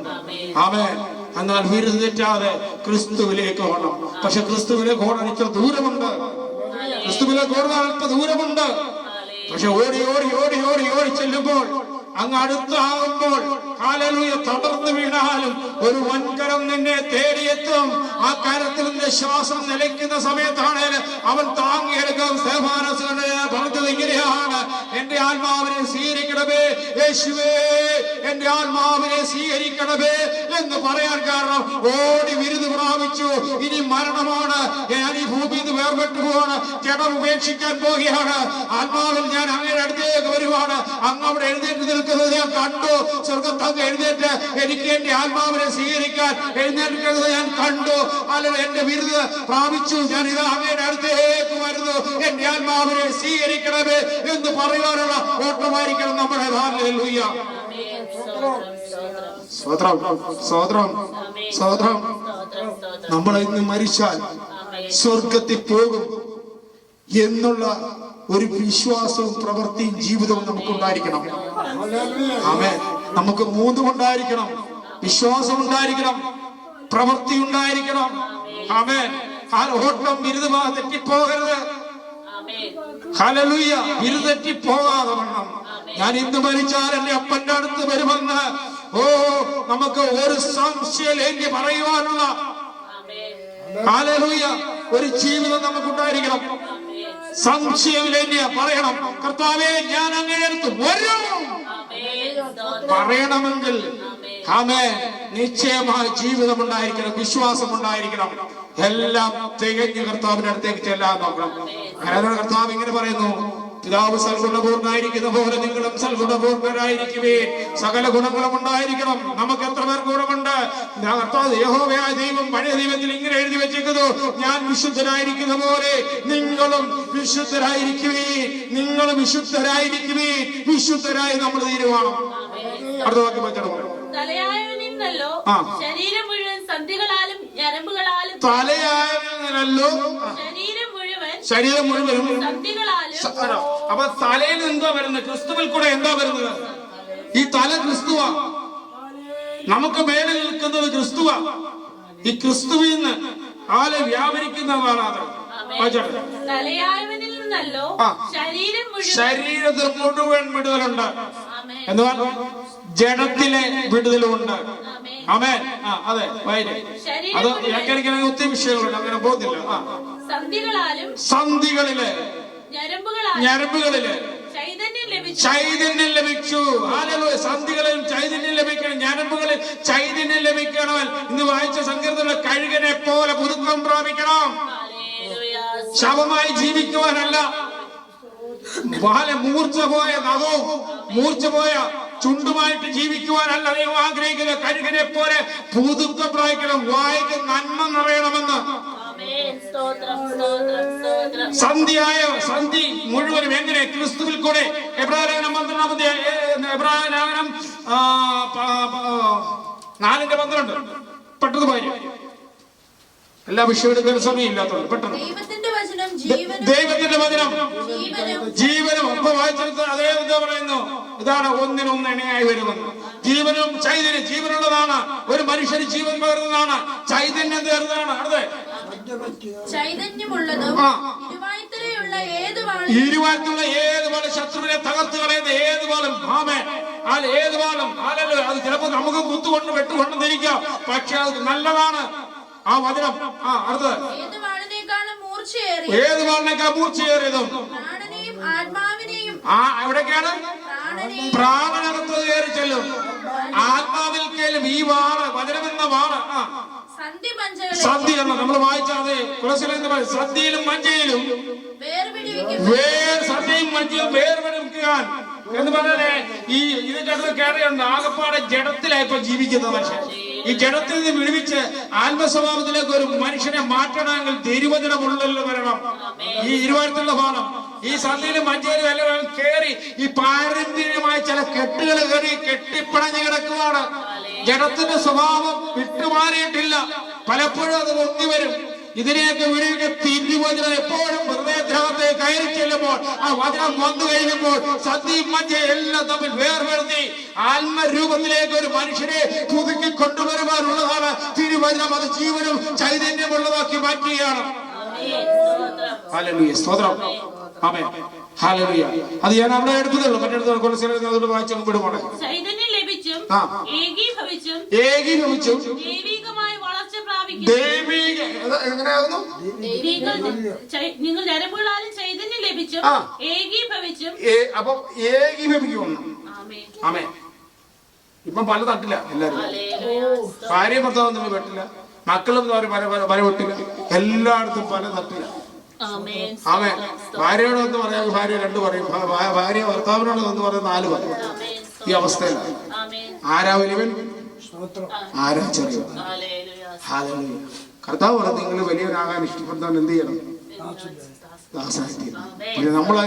ആമേൻ. എന്നാൽ വിരുദ് തെറ്റാതെ ക്രിസ്തുവിലേക്ക് ഓടണം. പക്ഷെ ക്രിസ്തുവിലേക്ക് ഓടാൻ ഇത്ര ദൂരമുണ്ട്, ക്രിസ്തുവിലേക്ക് ഓടാൻ അല്പ ദൂരമുണ്ട്. പക്ഷെ ഓടി ഓടി ഓടി ഓടി ഓടി ചെല്ലുമ്പോൾ, അങ്ങ് അടുത്താകുമ്പോൾ, ഹല്ലേലൂയ, തളർന്നു വീണാലും ഒരു വൻകരം നിന്നെ തേടിയെത്തും. ആ കരത്തിൽ നിന്റെ ശ്വാസം നിലയ്ക്കുന്ന സമയത്താണേൽ അവൻ താങ്ങിയെടുക്കും. പറഞ്ഞത് ഇങ്ങനെയാണ്: എന്റെ ആത്മാവിനെ സ്വീകരിക്കണമേ യേശുവേ, എന്റെ ആത്മാവിനെ സ്വീകരിക്കണമേ എന്ന് പറയാൻ കാരണം ഓടി വിരുദ് പ്രാപിച്ചു. ഇനി മരണമാണ്, ഞാൻ ഈ ഭൂമിയിൽ നിന്ന് വേർപെട്ടു പോവാണ്, ജഡം ഉപേക്ഷിക്കാൻ പോവുകയാണ്. ആത്മാവിൽ ഞാൻ അങ്ങയുടെ അടുത്തേക്ക് വരുവാണ്. അങ്ങ് അവിടെ എഴുന്നേറ്റ് നിൽക്കുന്നത് ഞാൻ കണ്ടു. സ്വർഗത്തങ്ങ് എഴുന്നേറ്റ് എനിക്ക് എന്റെ ആത്മാവിനെ സ്വീകരിക്കാൻ എഴുന്നേൽക്കുന്നത് ഞാൻ കണ്ടു. അല്ലെങ്കിൽ എന്റെ വിരുദ് പ്രാപിച്ചു, ഞാൻ ഇത് അങ്ങയുടെ അടുത്തേക്ക് വരുന്നു, എന്റെ ആത്മാവിനെ സ്വീകരിക്കണമേ എന്ന് പറയുവാനുള്ള ഓട്ടമായിരിക്കണം നമ്മുടെ. ഹല്ലേലൂയ. സ്തോത്രം, സ്തോത്രം, സ്തോത്രം. നമ്മൾ ഇന്ന് മരിച്ചാൽ സ്വർഗത്തിൽ പോകും എന്നുള്ള ഒരു വിശ്വാസവും പ്രവൃത്തിയും ജീവിതവും നമുക്കുണ്ടായിരിക്കണം. ആമേൻ. നമുക്ക് മൂന്നും ഉണ്ടായിരിക്കണം. വിശ്വാസം ഉണ്ടായിരിക്കണം, പ്രവൃത്തി ഉണ്ടായിരിക്കണം. ആമേൻ. ഓട്ടം വിരുദ് തെറ്റിപ്പോകരുത്. ഹല്ലേലൂയ. വിരുദ് തെറ്റിപ്പോകാതെ വണ്ണം ഞാൻ ഇന്ന് മരിച്ചാൽ എന്റെ അപ്പന്റെ അടുത്ത് വരുമെന്ന് നമുക്ക് ഒരു സംശയമില്ലെങ്കിൽ പറയുവാനുള്ള ഹല്ലേലൂയ ഒരു ജീവിതം നമുക്കുണ്ടായിരിക്കണം. സംശയമില്ല പറയണം, കർത്താവേ, ഞാൻ അങ്ങയുടെ അടുത്ത് വരും പറയണമെങ്കിൽ ആമേൻ, നിശ്ചയമായ ജീവിതം ഉണ്ടായിരിക്കണം, വിശ്വാസം ഉണ്ടായിരിക്കണം. എല്ലാം തികഞ്ഞ് കർത്താവിന്റെ അടുത്തേക്ക് ചെല്ലാൻ നോക്കണം. കർത്താവ് ഇങ്ങനെ പറയുന്നു: പിതാവ് സൽഗുണപൂർണ്ണായിരിക്കുന്ന പോലെ നിങ്ങളും സൽഗുണപൂർണ്ണരായിരിക്കുവേ. സകല ഗുണങ്ങളും ഉണ്ടായിരിക്കണം. നമുക്ക് എത്ര പേർ ഗുണമുണ്ട്? യഹോവയായ ദൈവം പഴയ ദൈവത്തിൽ ഇങ്ങനെ എഴുതി വെച്ചിരിക്കുന്നു: ഞാൻ വിശുദ്ധനായിരിക്കുന്ന പോലെ നിങ്ങളും വിശുദ്ധരായിരിക്കുവേ, നിങ്ങളും വിശുദ്ധരായിരിക്കുവേ. വിശുദ്ധരായി നമ്മൾ തീരുമാനം. അടുത്ത വാക്യം വെച്ചോ. തലയായവനിന്നല്ലോ ശരീരം മുഴുവൻ സന്ധികളാലും ഞരമ്പുകളാലും, തലയായവനല്ലോ ശരീരം മുഴുവനും സന്ധികളാലും. അപ്പൊ തലയിൽ എന്താ വരുന്നത്? ക്രിസ്തുവിൽ കൂടെ എന്താ വരുന്നത്? ഈ തല ക്രിസ്തുവാ, നമുക്ക് മേലെ നിൽക്കുന്നത് ക്രിസ്തുവാ. ഈ ക്രിസ്തുവിൽ നിന്ന് വ്യാപരിക്കുന്നതാണ് അത്. തലയായവനിൽ നിന്നല്ലോ ശരീരത്തിൽ മുഴുവൻ വിടുതലുണ്ട് എന്നാൽ ജഡത്തിലെ വിടുതലുമുണ്ട്. ആമേൻ. അതെ, അത് വ്യാഖ്യാനിക്കാൻ ഒത്തിരി വിഷയങ്ങളുണ്ട്, അങ്ങനെ പോകുന്നില്ല. സന്ധികളില് ഞരമ്പുകളില് ചൈതന്യം ലഭിച്ചു. സന്ധികളിൽ ചൈതന്യം ലഭിക്കണം, ഞരമ്പുകളിൽ ചൈതന്യം ലഭിക്കണം. ഇന്ന് വായിച്ച സങ്കീർത്തനം കഴുകനെ പോലെ പുതുക്കം പ്രാപിക്കണം. ശവമായി ജീവിക്കുവാനല്ല, മൂർച്ച പോയ നഖവും മൂർച്ച പോയ ചുണ്ടുമായിട്ട് ജീവിക്കുവാനല്ല ദൈവം ആഗ്രഹിക്കുന്നത്. കഴുകനെ പോലെ പുതുക്കം പ്രാപിക്കണം. വായിക്ക് നന്മ നിറയണമെന്ന്. സന്ധി മുഴുവനും എങ്ങനെ? ക്രിസ്തുവിൽ കൂടെ. എബ്രായലേഖനം 4:12 പെട്ടെന്ന് പോയി. എല്ലാ വിഷയം എടുക്കാൻ സമയമില്ലാത്തത് പെട്ടെന്ന്. ദൈവത്തിന്റെ വചനം ജീവനും. അപ്പൊ വായിച്ചെടുത്ത് അതേ എന്താ പറയുന്നു? ഇതാണ് ഒന്നിനൊന്ന് ഇണയായി വരുമെന്ന്. ജീവനും ചൈതന്യം ജീവനുള്ളതാണ്. ഒരു മനുഷ്യന് ജീവൻ പകരുന്നതാണ്. ചൈതന്യം തീർന്നതാണ്. അടുത്ത ഇരുവായത്തുള്ള ഏത് വാളും ശത്രുവിനെ തകർത്ത് കളയുന്ന ഏത് വാളും. ഏത് വാളും അത് ചിലപ്പോ നമുക്ക് കുത്തുകൊണ്ട് വെട്ടുകൊണ്ടെന്നിരിക്കാം, പക്ഷെ അത് നല്ലതാണ് ആ വചനം. അടുത്തത് ഏത് വാളിനേക്കാൾ മൂർച്ചയേറിയതും എവിടേക്കാണ്? പ്രാണനകത്ത് കയറി ചെല്ലും. ആത്മാവിൽ കേളും ഈ വാള്, വചനമെന്ന വാള്. സന്ധി എന്ന് നമ്മൾ വായിച്ചാതെ സന്ധിയിലും മഞ്ചയിലും സന്ധിയും മഞ്ചയും വേർപെടുക്കാൻ എന്ന് പറഞ്ഞാലേ ഈ ഇതിന്റെ കയറിയുണ്ട്. ആകപ്പാടെ ജഡത്തിലായിപ്പോ ജീവിക്കുന്ന മനുഷ്യൻ. ഈ ജഡത്തിൽ നിന്ന് വിടുവിച്ച് ആത്മസ്വഭാവത്തിലേക്ക് ഒരു മനുഷ്യനെ മാറ്റണമെങ്കിൽ തിരുവചനമുള്ളല്ലോ വരണം. ഈ ഇരുവാരത്തിലുള്ള ഭാഗം ഈ സന്ധിയിലും മഞ്ചയിലും എല്ലാം കയറി ഈ പാരമ്പര്യമായ ചില കെട്ടുകൾ കയറി കെട്ടിപ്പണഞ്ഞു കിടക്കുവാണ്. ജഡത്തിന്റെ സ്വഭാവം വിട്ടുമാറിയിട്ടില്ല. പലപ്പോഴും അത് പൊങ്ങി വരും. ഇതിനെയൊക്കെ വിടുവിക്ക് തിരുവചനം എപ്പോഴും ഹൃദയത്തിനകത്ത് കയറി ചെല്ലുമ്പോൾ, ആ വചനം വന്നു കഴിയുമ്പോൾ സന്ധിയും മഞ്ചയും എല്ലാം തമ്മിൽ വേർപെടുത്തി ആത്മരൂപത്തിലേക്ക് ഒരു മനുഷ്യനെ പുതുക്കി കൊണ്ടുവരുവാനുള്ളതാണ് തിരുവചനം. അത് ജീവനും ചൈതന്യമുള്ളതാക്കി മാറ്റുകയാണ്. ഹല്ലേലൂയ, സ്തോത്രം. ആമേൻ, ഹല്ലേലൂയ. അത് ഞാൻ അവിടെ എടുത്തതുള്ളൂ. മറ്റെടുത്ത് കുറച്ച് അതുകൊണ്ട് വായിച്ചു വിടുമാണ്. ചൈതന്യം ലഭിച്ചും ഏകീഭവിച്ചും ദൈവിക എങ്ങനെയാകുന്നു? നിങ്ങൾ ഞരമ്പുകളാലും ചൈതന്യം ലഭിച്ചും ഏകീഭവിച്ചും. അപ്പം ഏകീഭവിക്കുമെന്ന്. ആമേൻ. ഇപ്പം പല തട്ടില്ല എല്ലാരും. ഭാര്യ ഭർത്താവും തമ്മിൽ പറ്റില്ല, മക്കളും പല വെട്ടില്ല, എല്ലായിടത്തും പല തട്ടില്ല. ആമേൻ. ഭാര്യയോട് ഒന്ന് പറയാം, ഭാര്യ 2 പറയും. ഭാര്യ ഭർത്താവിനോട് ഒന്ന് പറയും 4 പറയും. ഈ അവസ്ഥയിലാണ്. ആരാ വലിയവൻ, ആരാ ചെറിയവൻ? ഹല്ലേലൂയ. കർത്താവ് പറഞ്ഞു നിങ്ങൾ വലിയവനാകാൻ ഇഷ്ടപ്പെടുന്നവൻ എന്ത് ചെയ്യണം? നമ്മളെ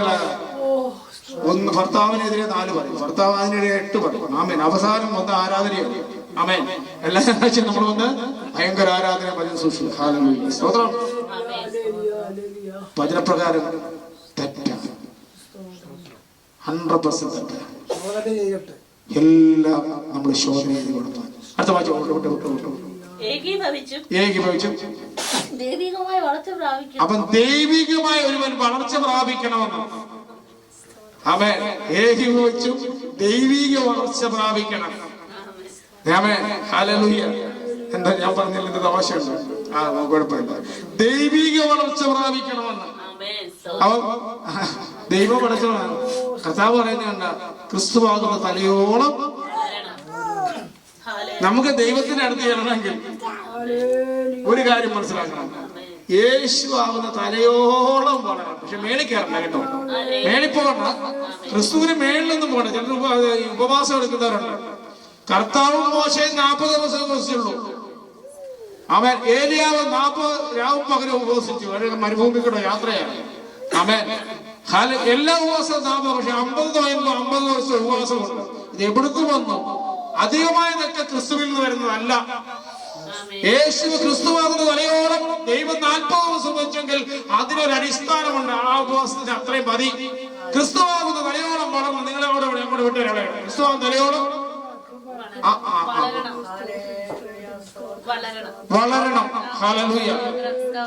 ഒന്ന് ഭർത്താവിനെതിരെ 4 പറയും, ഭർത്താവ് അതിനെതിരെ 8 പറയും. ആമേൻ. അവസാനം ഒന്ന് ആരാധനയാണ്. ആമേൻ. എല്ലാ ആഴ്ചയും നമ്മൾ വന്ന് ഭയങ്കര ആരാധന ഭജന സൂക്ഷിക്കും. ഹല്ലേലൂയ, സ്തോത്രം. വചനപ്രകാരം തെറ്റാണ്, 100% തെറ്റാണ്. എല്ലാം നമ്മൾ ശോധന ചെയ്ത് കൊടുത്താൽ. അടുത്ത വായിച്ചു. അപ്പം ദൈവികമായ ഒരുവൻ വളർച്ച പ്രാപിക്കണമെന്ന്. അവൻ ഏകീഭവിച്ചും ദൈവിക വളർച്ച പ്രാപിക്കണം. ഹല്ലേലൂയ. എന്താ ഞാൻ പറഞ്ഞില്ല, എന്റെ തമാശയുണ്ട്. കുഴപ്പമില്ല. ദൈവിക വളർച്ച പ്രാപിക്കണമെന്ന്. അവൻ ദൈവം പഠിച്ചതാണ്. കർത്താവ് പറയുന്നുണ്ട, ക്രിസ്തുവാകുന്ന തലയോളം. നമുക്ക് ദൈവത്തിന്റെ അടുത്ത് ചെല്ലണമെങ്കിൽ ഒരു കാര്യം മനസ്സിലാക്കണം, യേശു ആകുന്ന തലയോളം വളരണം. പക്ഷെ മേളിൽ കയറണ്ട കേട്ടോ, മേളിൽ പോകണ്ട. ക്രിസ്തുവിന് മേളിലൊന്നും പോകണ്ട. ചിലർ ഉപവാസം എടുക്കുന്നവരുണ്ട്. കർത്താവും മോശയും 40 ദിവസം ഉപവസിച്ചുള്ളൂ. അവൻ ഏലിയാവ് 40 രാവും പകരം ഉപവസിച്ചു. മരുഭൂമിക്കൂടെ യാത്രയാണ്. അവൻ എല്ലാ ഉപവാസവും 40, പക്ഷെ 50 കഴിയുമ്പോൾ 50 ദിവസം ഉപവാസമുണ്ട്. ഇത് എവിടുന്ന് വന്നു? അധികമായതൊക്കെ ക്രിസ്തുവിൽ നിന്ന് വരുന്നതല്ല. യേശു ക്രിസ്തുവാകുന്ന തലയോളം ദൈവം 40 ദിവസം വെച്ചെങ്കിൽ അതിനൊരു അടിസ്ഥാനമുണ്ട്. ആ ഉപവാസത്തിന് അത്രയും മതി. ക്രിസ്തുവാകുന്ന തലയോളം വളർന്നു. നിങ്ങളെ അവിടെ അങ്ങോട്ട് വിട്ടുവരാളെ. ക്രിസ്തുവാകുന്ന തലയോളം വളരണം. ഹല്ലേലൂയ.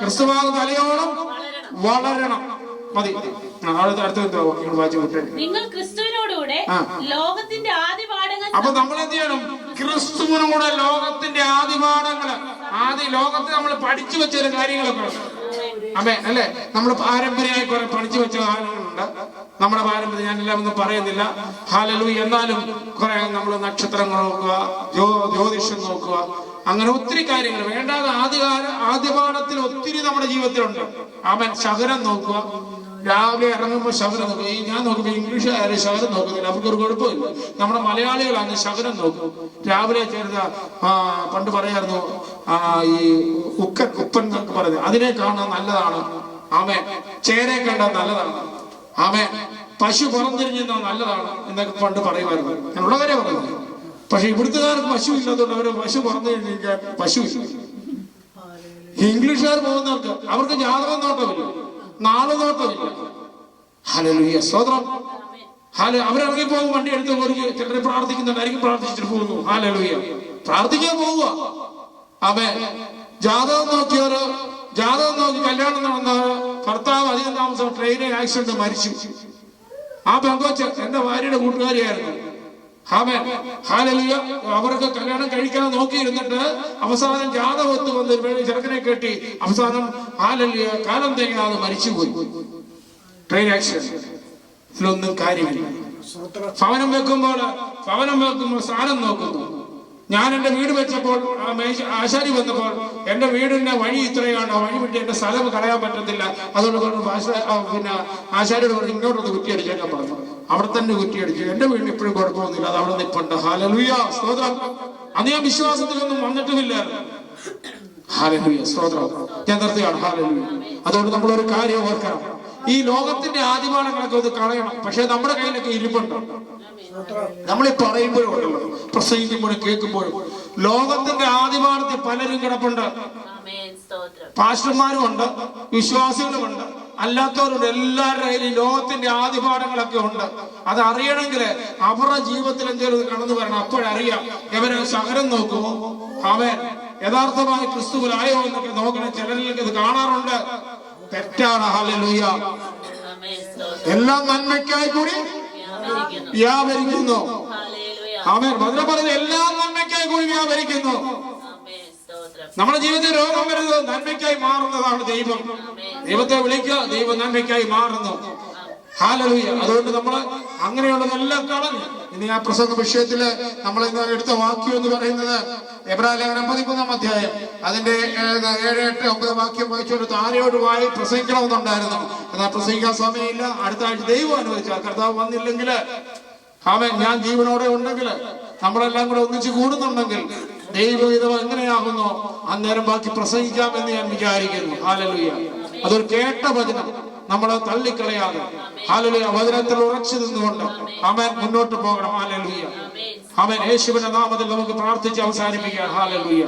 ക്രിസ്തുവാകുന്ന തലയോളം വളരണം. മതി. അടുത്ത വായിച്ചു വിട്ടേ. നിങ്ങൾ ക്രിസ്തുവിനോടുകൂടെ ലോകത്തിന്റെ ആദിപാഠങ്ങൾ. അപ്പൊ നമ്മൾ എന്ത് ചെയ്യണം? ക്രിസ്തുവിനോട് ലോകത്തിന്റെ ആദിപാഠങ്ങള്, ലോകത്ത് നമ്മൾ പഠിച്ചു വെച്ച കാര്യങ്ങളൊക്കെ അതെ അല്ലെ. നമ്മൾ പാരമ്പര്യമായി കുറെ പഠിച്ചു വെച്ച കാര്യങ്ങളുണ്ട്. നമ്മുടെ പാരമ്പര്യം ഞാനെല്ലാം ഒന്നും പറയുന്നില്ല. ഹല്ലേലൂയ. എന്നാലും കുറെ നമ്മൾ നക്ഷത്രങ്ങൾ നോക്കുക, ജ്യോതിഷം നോക്കുക, അങ്ങനെ ഒത്തിരി കാര്യങ്ങൾ വേണ്ടാതെ ആദ്യപാഠത്തിൽ ഒത്തിരി നമ്മുടെ ജീവിതത്തിലുണ്ട്. അവൻ ശകരം നോക്കുക, രാവിലെ ഇറങ്ങുമ്പോൾ ശകരം നോക്കുക. ഞാൻ നോക്കുമ്പോൾ ഇംഗ്ലീഷുകാരെ ശകരം നോക്കുന്നില്ല, അവർക്കൊരു കുഴപ്പമില്ല. നമ്മുടെ മലയാളികളാണ് ശകരം നോക്കും. രാവിലെ ചേർന്ന പണ്ട് പറയായിരുന്നു ഈ ഉപ്പൻ എന്നൊക്കെ പറയുന്നത്, അതിനെ കാണാൻ നല്ലതാണ്. ആമേൻ. ചേരെ കണ്ടാൽ നല്ലതാണ്. ആമേൻ. പശു പുറംതിരിഞ്ഞാൽ നല്ലതാണ് എന്നൊക്കെ പണ്ട് പറയുമായിരുന്നു. ഞാനുള്ള കാര്യം പറയുന്നത്. പക്ഷെ ഇവിടുത്തുകാർക്ക് പശു ഇല്ലാത്തതുകൊണ്ട് അവര് പശു പുറംതിരിഞ്ഞിരിക്കാൻ പശു ഇല്ല. ഇംഗ്ലീഷുകാർ പോകുന്നവർക്ക് അവർക്ക് ജാതകം നോട്ടമില്ല, നാളെ നോട്ടമില്ല. ഹല്ലേലൂയ. സ്തോത്രം. അവരിറങ്ങി പോകും, വണ്ടി എടുത്ത് പോയി ചിലരെ പ്രാർത്ഥിക്കുന്നുണ്ടായിരിക്കും, പ്രാർത്ഥിച്ചിട്ട് പോകുന്നു. ഹല്ലേലൂയ. പ്രാർത്ഥിക്കാൻ പോവുക. അവൻ ജാതകം നോക്കി കല്യാണം നടന്ന ഭർത്താവ് അധികം താമസം ട്രെയിനിൽ ആക്സിഡന്റ് മരിച്ചു. ആ പെങ്കൊച്ച് എന്റെ ഭാര്യയുടെ കൂട്ടുകാരിയായിരുന്നു. ഹല്ലേലൂയ. അവർക്ക് കല്യാണം കഴിക്കാൻ നോക്കിയിരുന്നിട്ട് അവസാനം ജാതകത്ത് വന്ന് ചെറുക്കനെ കെട്ടി അവസാനം ഹല്ലേലൂയ കാലം തെങ്ങാതെ മരിച്ചുപോയി. Train accident. ഇതിലൊന്നും കാര്യമില്ല. ഭവനം വെക്കുമ്പോൾ സ്ഥാനം നോക്കുന്നു. ഞാൻ എന്റെ വീട് വെച്ചപ്പോൾ ആശാരി വന്നപ്പോൾ എന്റെ വീടിന്റെ വഴി ഇത്രയാണ്, വഴി വിട്ട് എന്റെ സ്ഥലം കളയാൻ പറ്റത്തില്ല. അതുകൊണ്ട് പിന്നെ ആശാരിയോട് പറഞ്ഞു ഇങ്ങോട്ടൊന്ന് കുറ്റിയടിച്ചേക്കാൻ പറഞ്ഞു. അവിടെ തന്നെ കുറ്റിയടിച്ചു. എന്റെ വീടിന് ഇപ്പോഴും കുഴപ്പമൊന്നുമില്ല, അത് അവിടെ നിൽപ്പുണ്ട്. ഹല്ലേലൂയ. സ്തോത്രം. അന്ന് ഞാൻ വിശ്വാസത്തിലൊന്നും വന്നിട്ടുമില്ല. ഹല്ലേലൂയ. സ്തോത്രം. ഞാൻ നിർത്തുകയാണ്. ഹല്ലേലൂയ. അതുകൊണ്ട് നമ്മളൊരു കാര്യം ഓർക്കണം, ഈ ലോകത്തിന്റെ ആദിപാഠങ്ങളൊക്കെ ഒന്ന് കളയണം. പക്ഷെ നമ്മുടെ കയ്യിലൊക്കെ ഇരിപ്പുണ്ട്. നമ്മളീ പറയുമ്പോഴും ഉണ്ടല്ലോ, പ്രസംഗിക്കുമ്പോഴും കേൾക്കുമ്പോഴും ലോകത്തിന്റെ ആദിപാഠത്തിൽ പലരും കിടപ്പുണ്ട്. പാസ്റ്റർമാരും ഉണ്ട്, വിശ്വാസികളുമുണ്ട്, അല്ലാത്തവരുണ്ട്. എല്ലാവരുടെ കയ്യിലും ലോകത്തിന്റെ ആദിപാഠങ്ങളൊക്കെ ഉണ്ട്. അത് അറിയണമെങ്കിൽ അവരുടെ ജീവിതത്തിൽ എന്തെങ്കിലും കടന്നു വരണം. അപ്പോഴറിയാം ഇവരെ ശകരം നോക്കുമോ, അവൻ യഥാർത്ഥമായി ക്രിസ്തുവിലായോ എന്നൊക്കെ നോക്കണം. ചിലരിലേക്ക് ഇത് കാണാറുണ്ട്. തെറ്റാണ്. ഹല്ലേലൂയ. എല്ലാം നന്മയ്ക്കായി കൂടി വ്യാപരിക്കുന്നു. ആമേൻ. വചനം പറയുന്നത് എല്ലാം നന്മയ്ക്കായി കൂടി വ്യാപരിക്കുന്നു. നമ്മുടെ ജീവിതത്തിൽ രോഗം വരുന്നത് നന്മയ്ക്കായി മാറുന്നതാണ്. ദൈവത്തെ വിളിക്കുക, ദൈവം നന്മയ്ക്കായി മാറുന്നു. ഹല്ലേലൂയ. അതുകൊണ്ട് നമ്മൾ അങ്ങനെയുള്ളതെല്ലാം കളഞ്ഞു. ഇനി ആ പ്രസംഗ വിഷയത്തില് നമ്മൾ ഇന്ന് എടുത്ത വാക്യം എന്ന് പറയുന്നത് എബ്രായലേഖനം 13-ാം അധ്യായം അതിന്റെ 7, 8, 9 വാക്യം വായിച്ചുകൊണ്ട് താരയോട് വായി പ്രസംഗിക്കണമെന്നുണ്ടായിരുന്നു. എന്നാൽ പ്രസംഗിക്കാൻ സമയമില്ല. അടുത്ത ആഴ്ച ദൈവം അനുവദിച്ചാൽ, കർത്താവ് വന്നില്ലെങ്കിൽ, ആമേൻ, ഞാൻ ജീവനോടെ ഉണ്ടെങ്കിൽ, നമ്മളെല്ലാം കൂടെ ഒന്നിച്ച് കൂടുന്നുണ്ടെങ്കിൽ ദൈവഹിതം എങ്ങനെയാകുന്നു അന്നേരം ബാക്കി പ്രസംഗിക്കാം എന്ന് ഞാൻ വിചാരിക്കുന്നു. ഹല്ലേലൂയ. അതൊരു കേട്ട വചനം നമ്മളെ തള്ളിക്കളയാതെ ഹല്ലേലൂയ വചനത്തിൽ ഉറച്ചു നിന്നുകൊണ്ട് ആമേൻ മുന്നോട്ട് പോകണം. ഹല്ലേലൂയ. ആമേൻ. യേശുവിന്റെ നാമത്തിൽ നമുക്ക് പ്രാർത്ഥിച്ച് അവസാനിപ്പിക്കാം. ഹല്ലേലൂയ.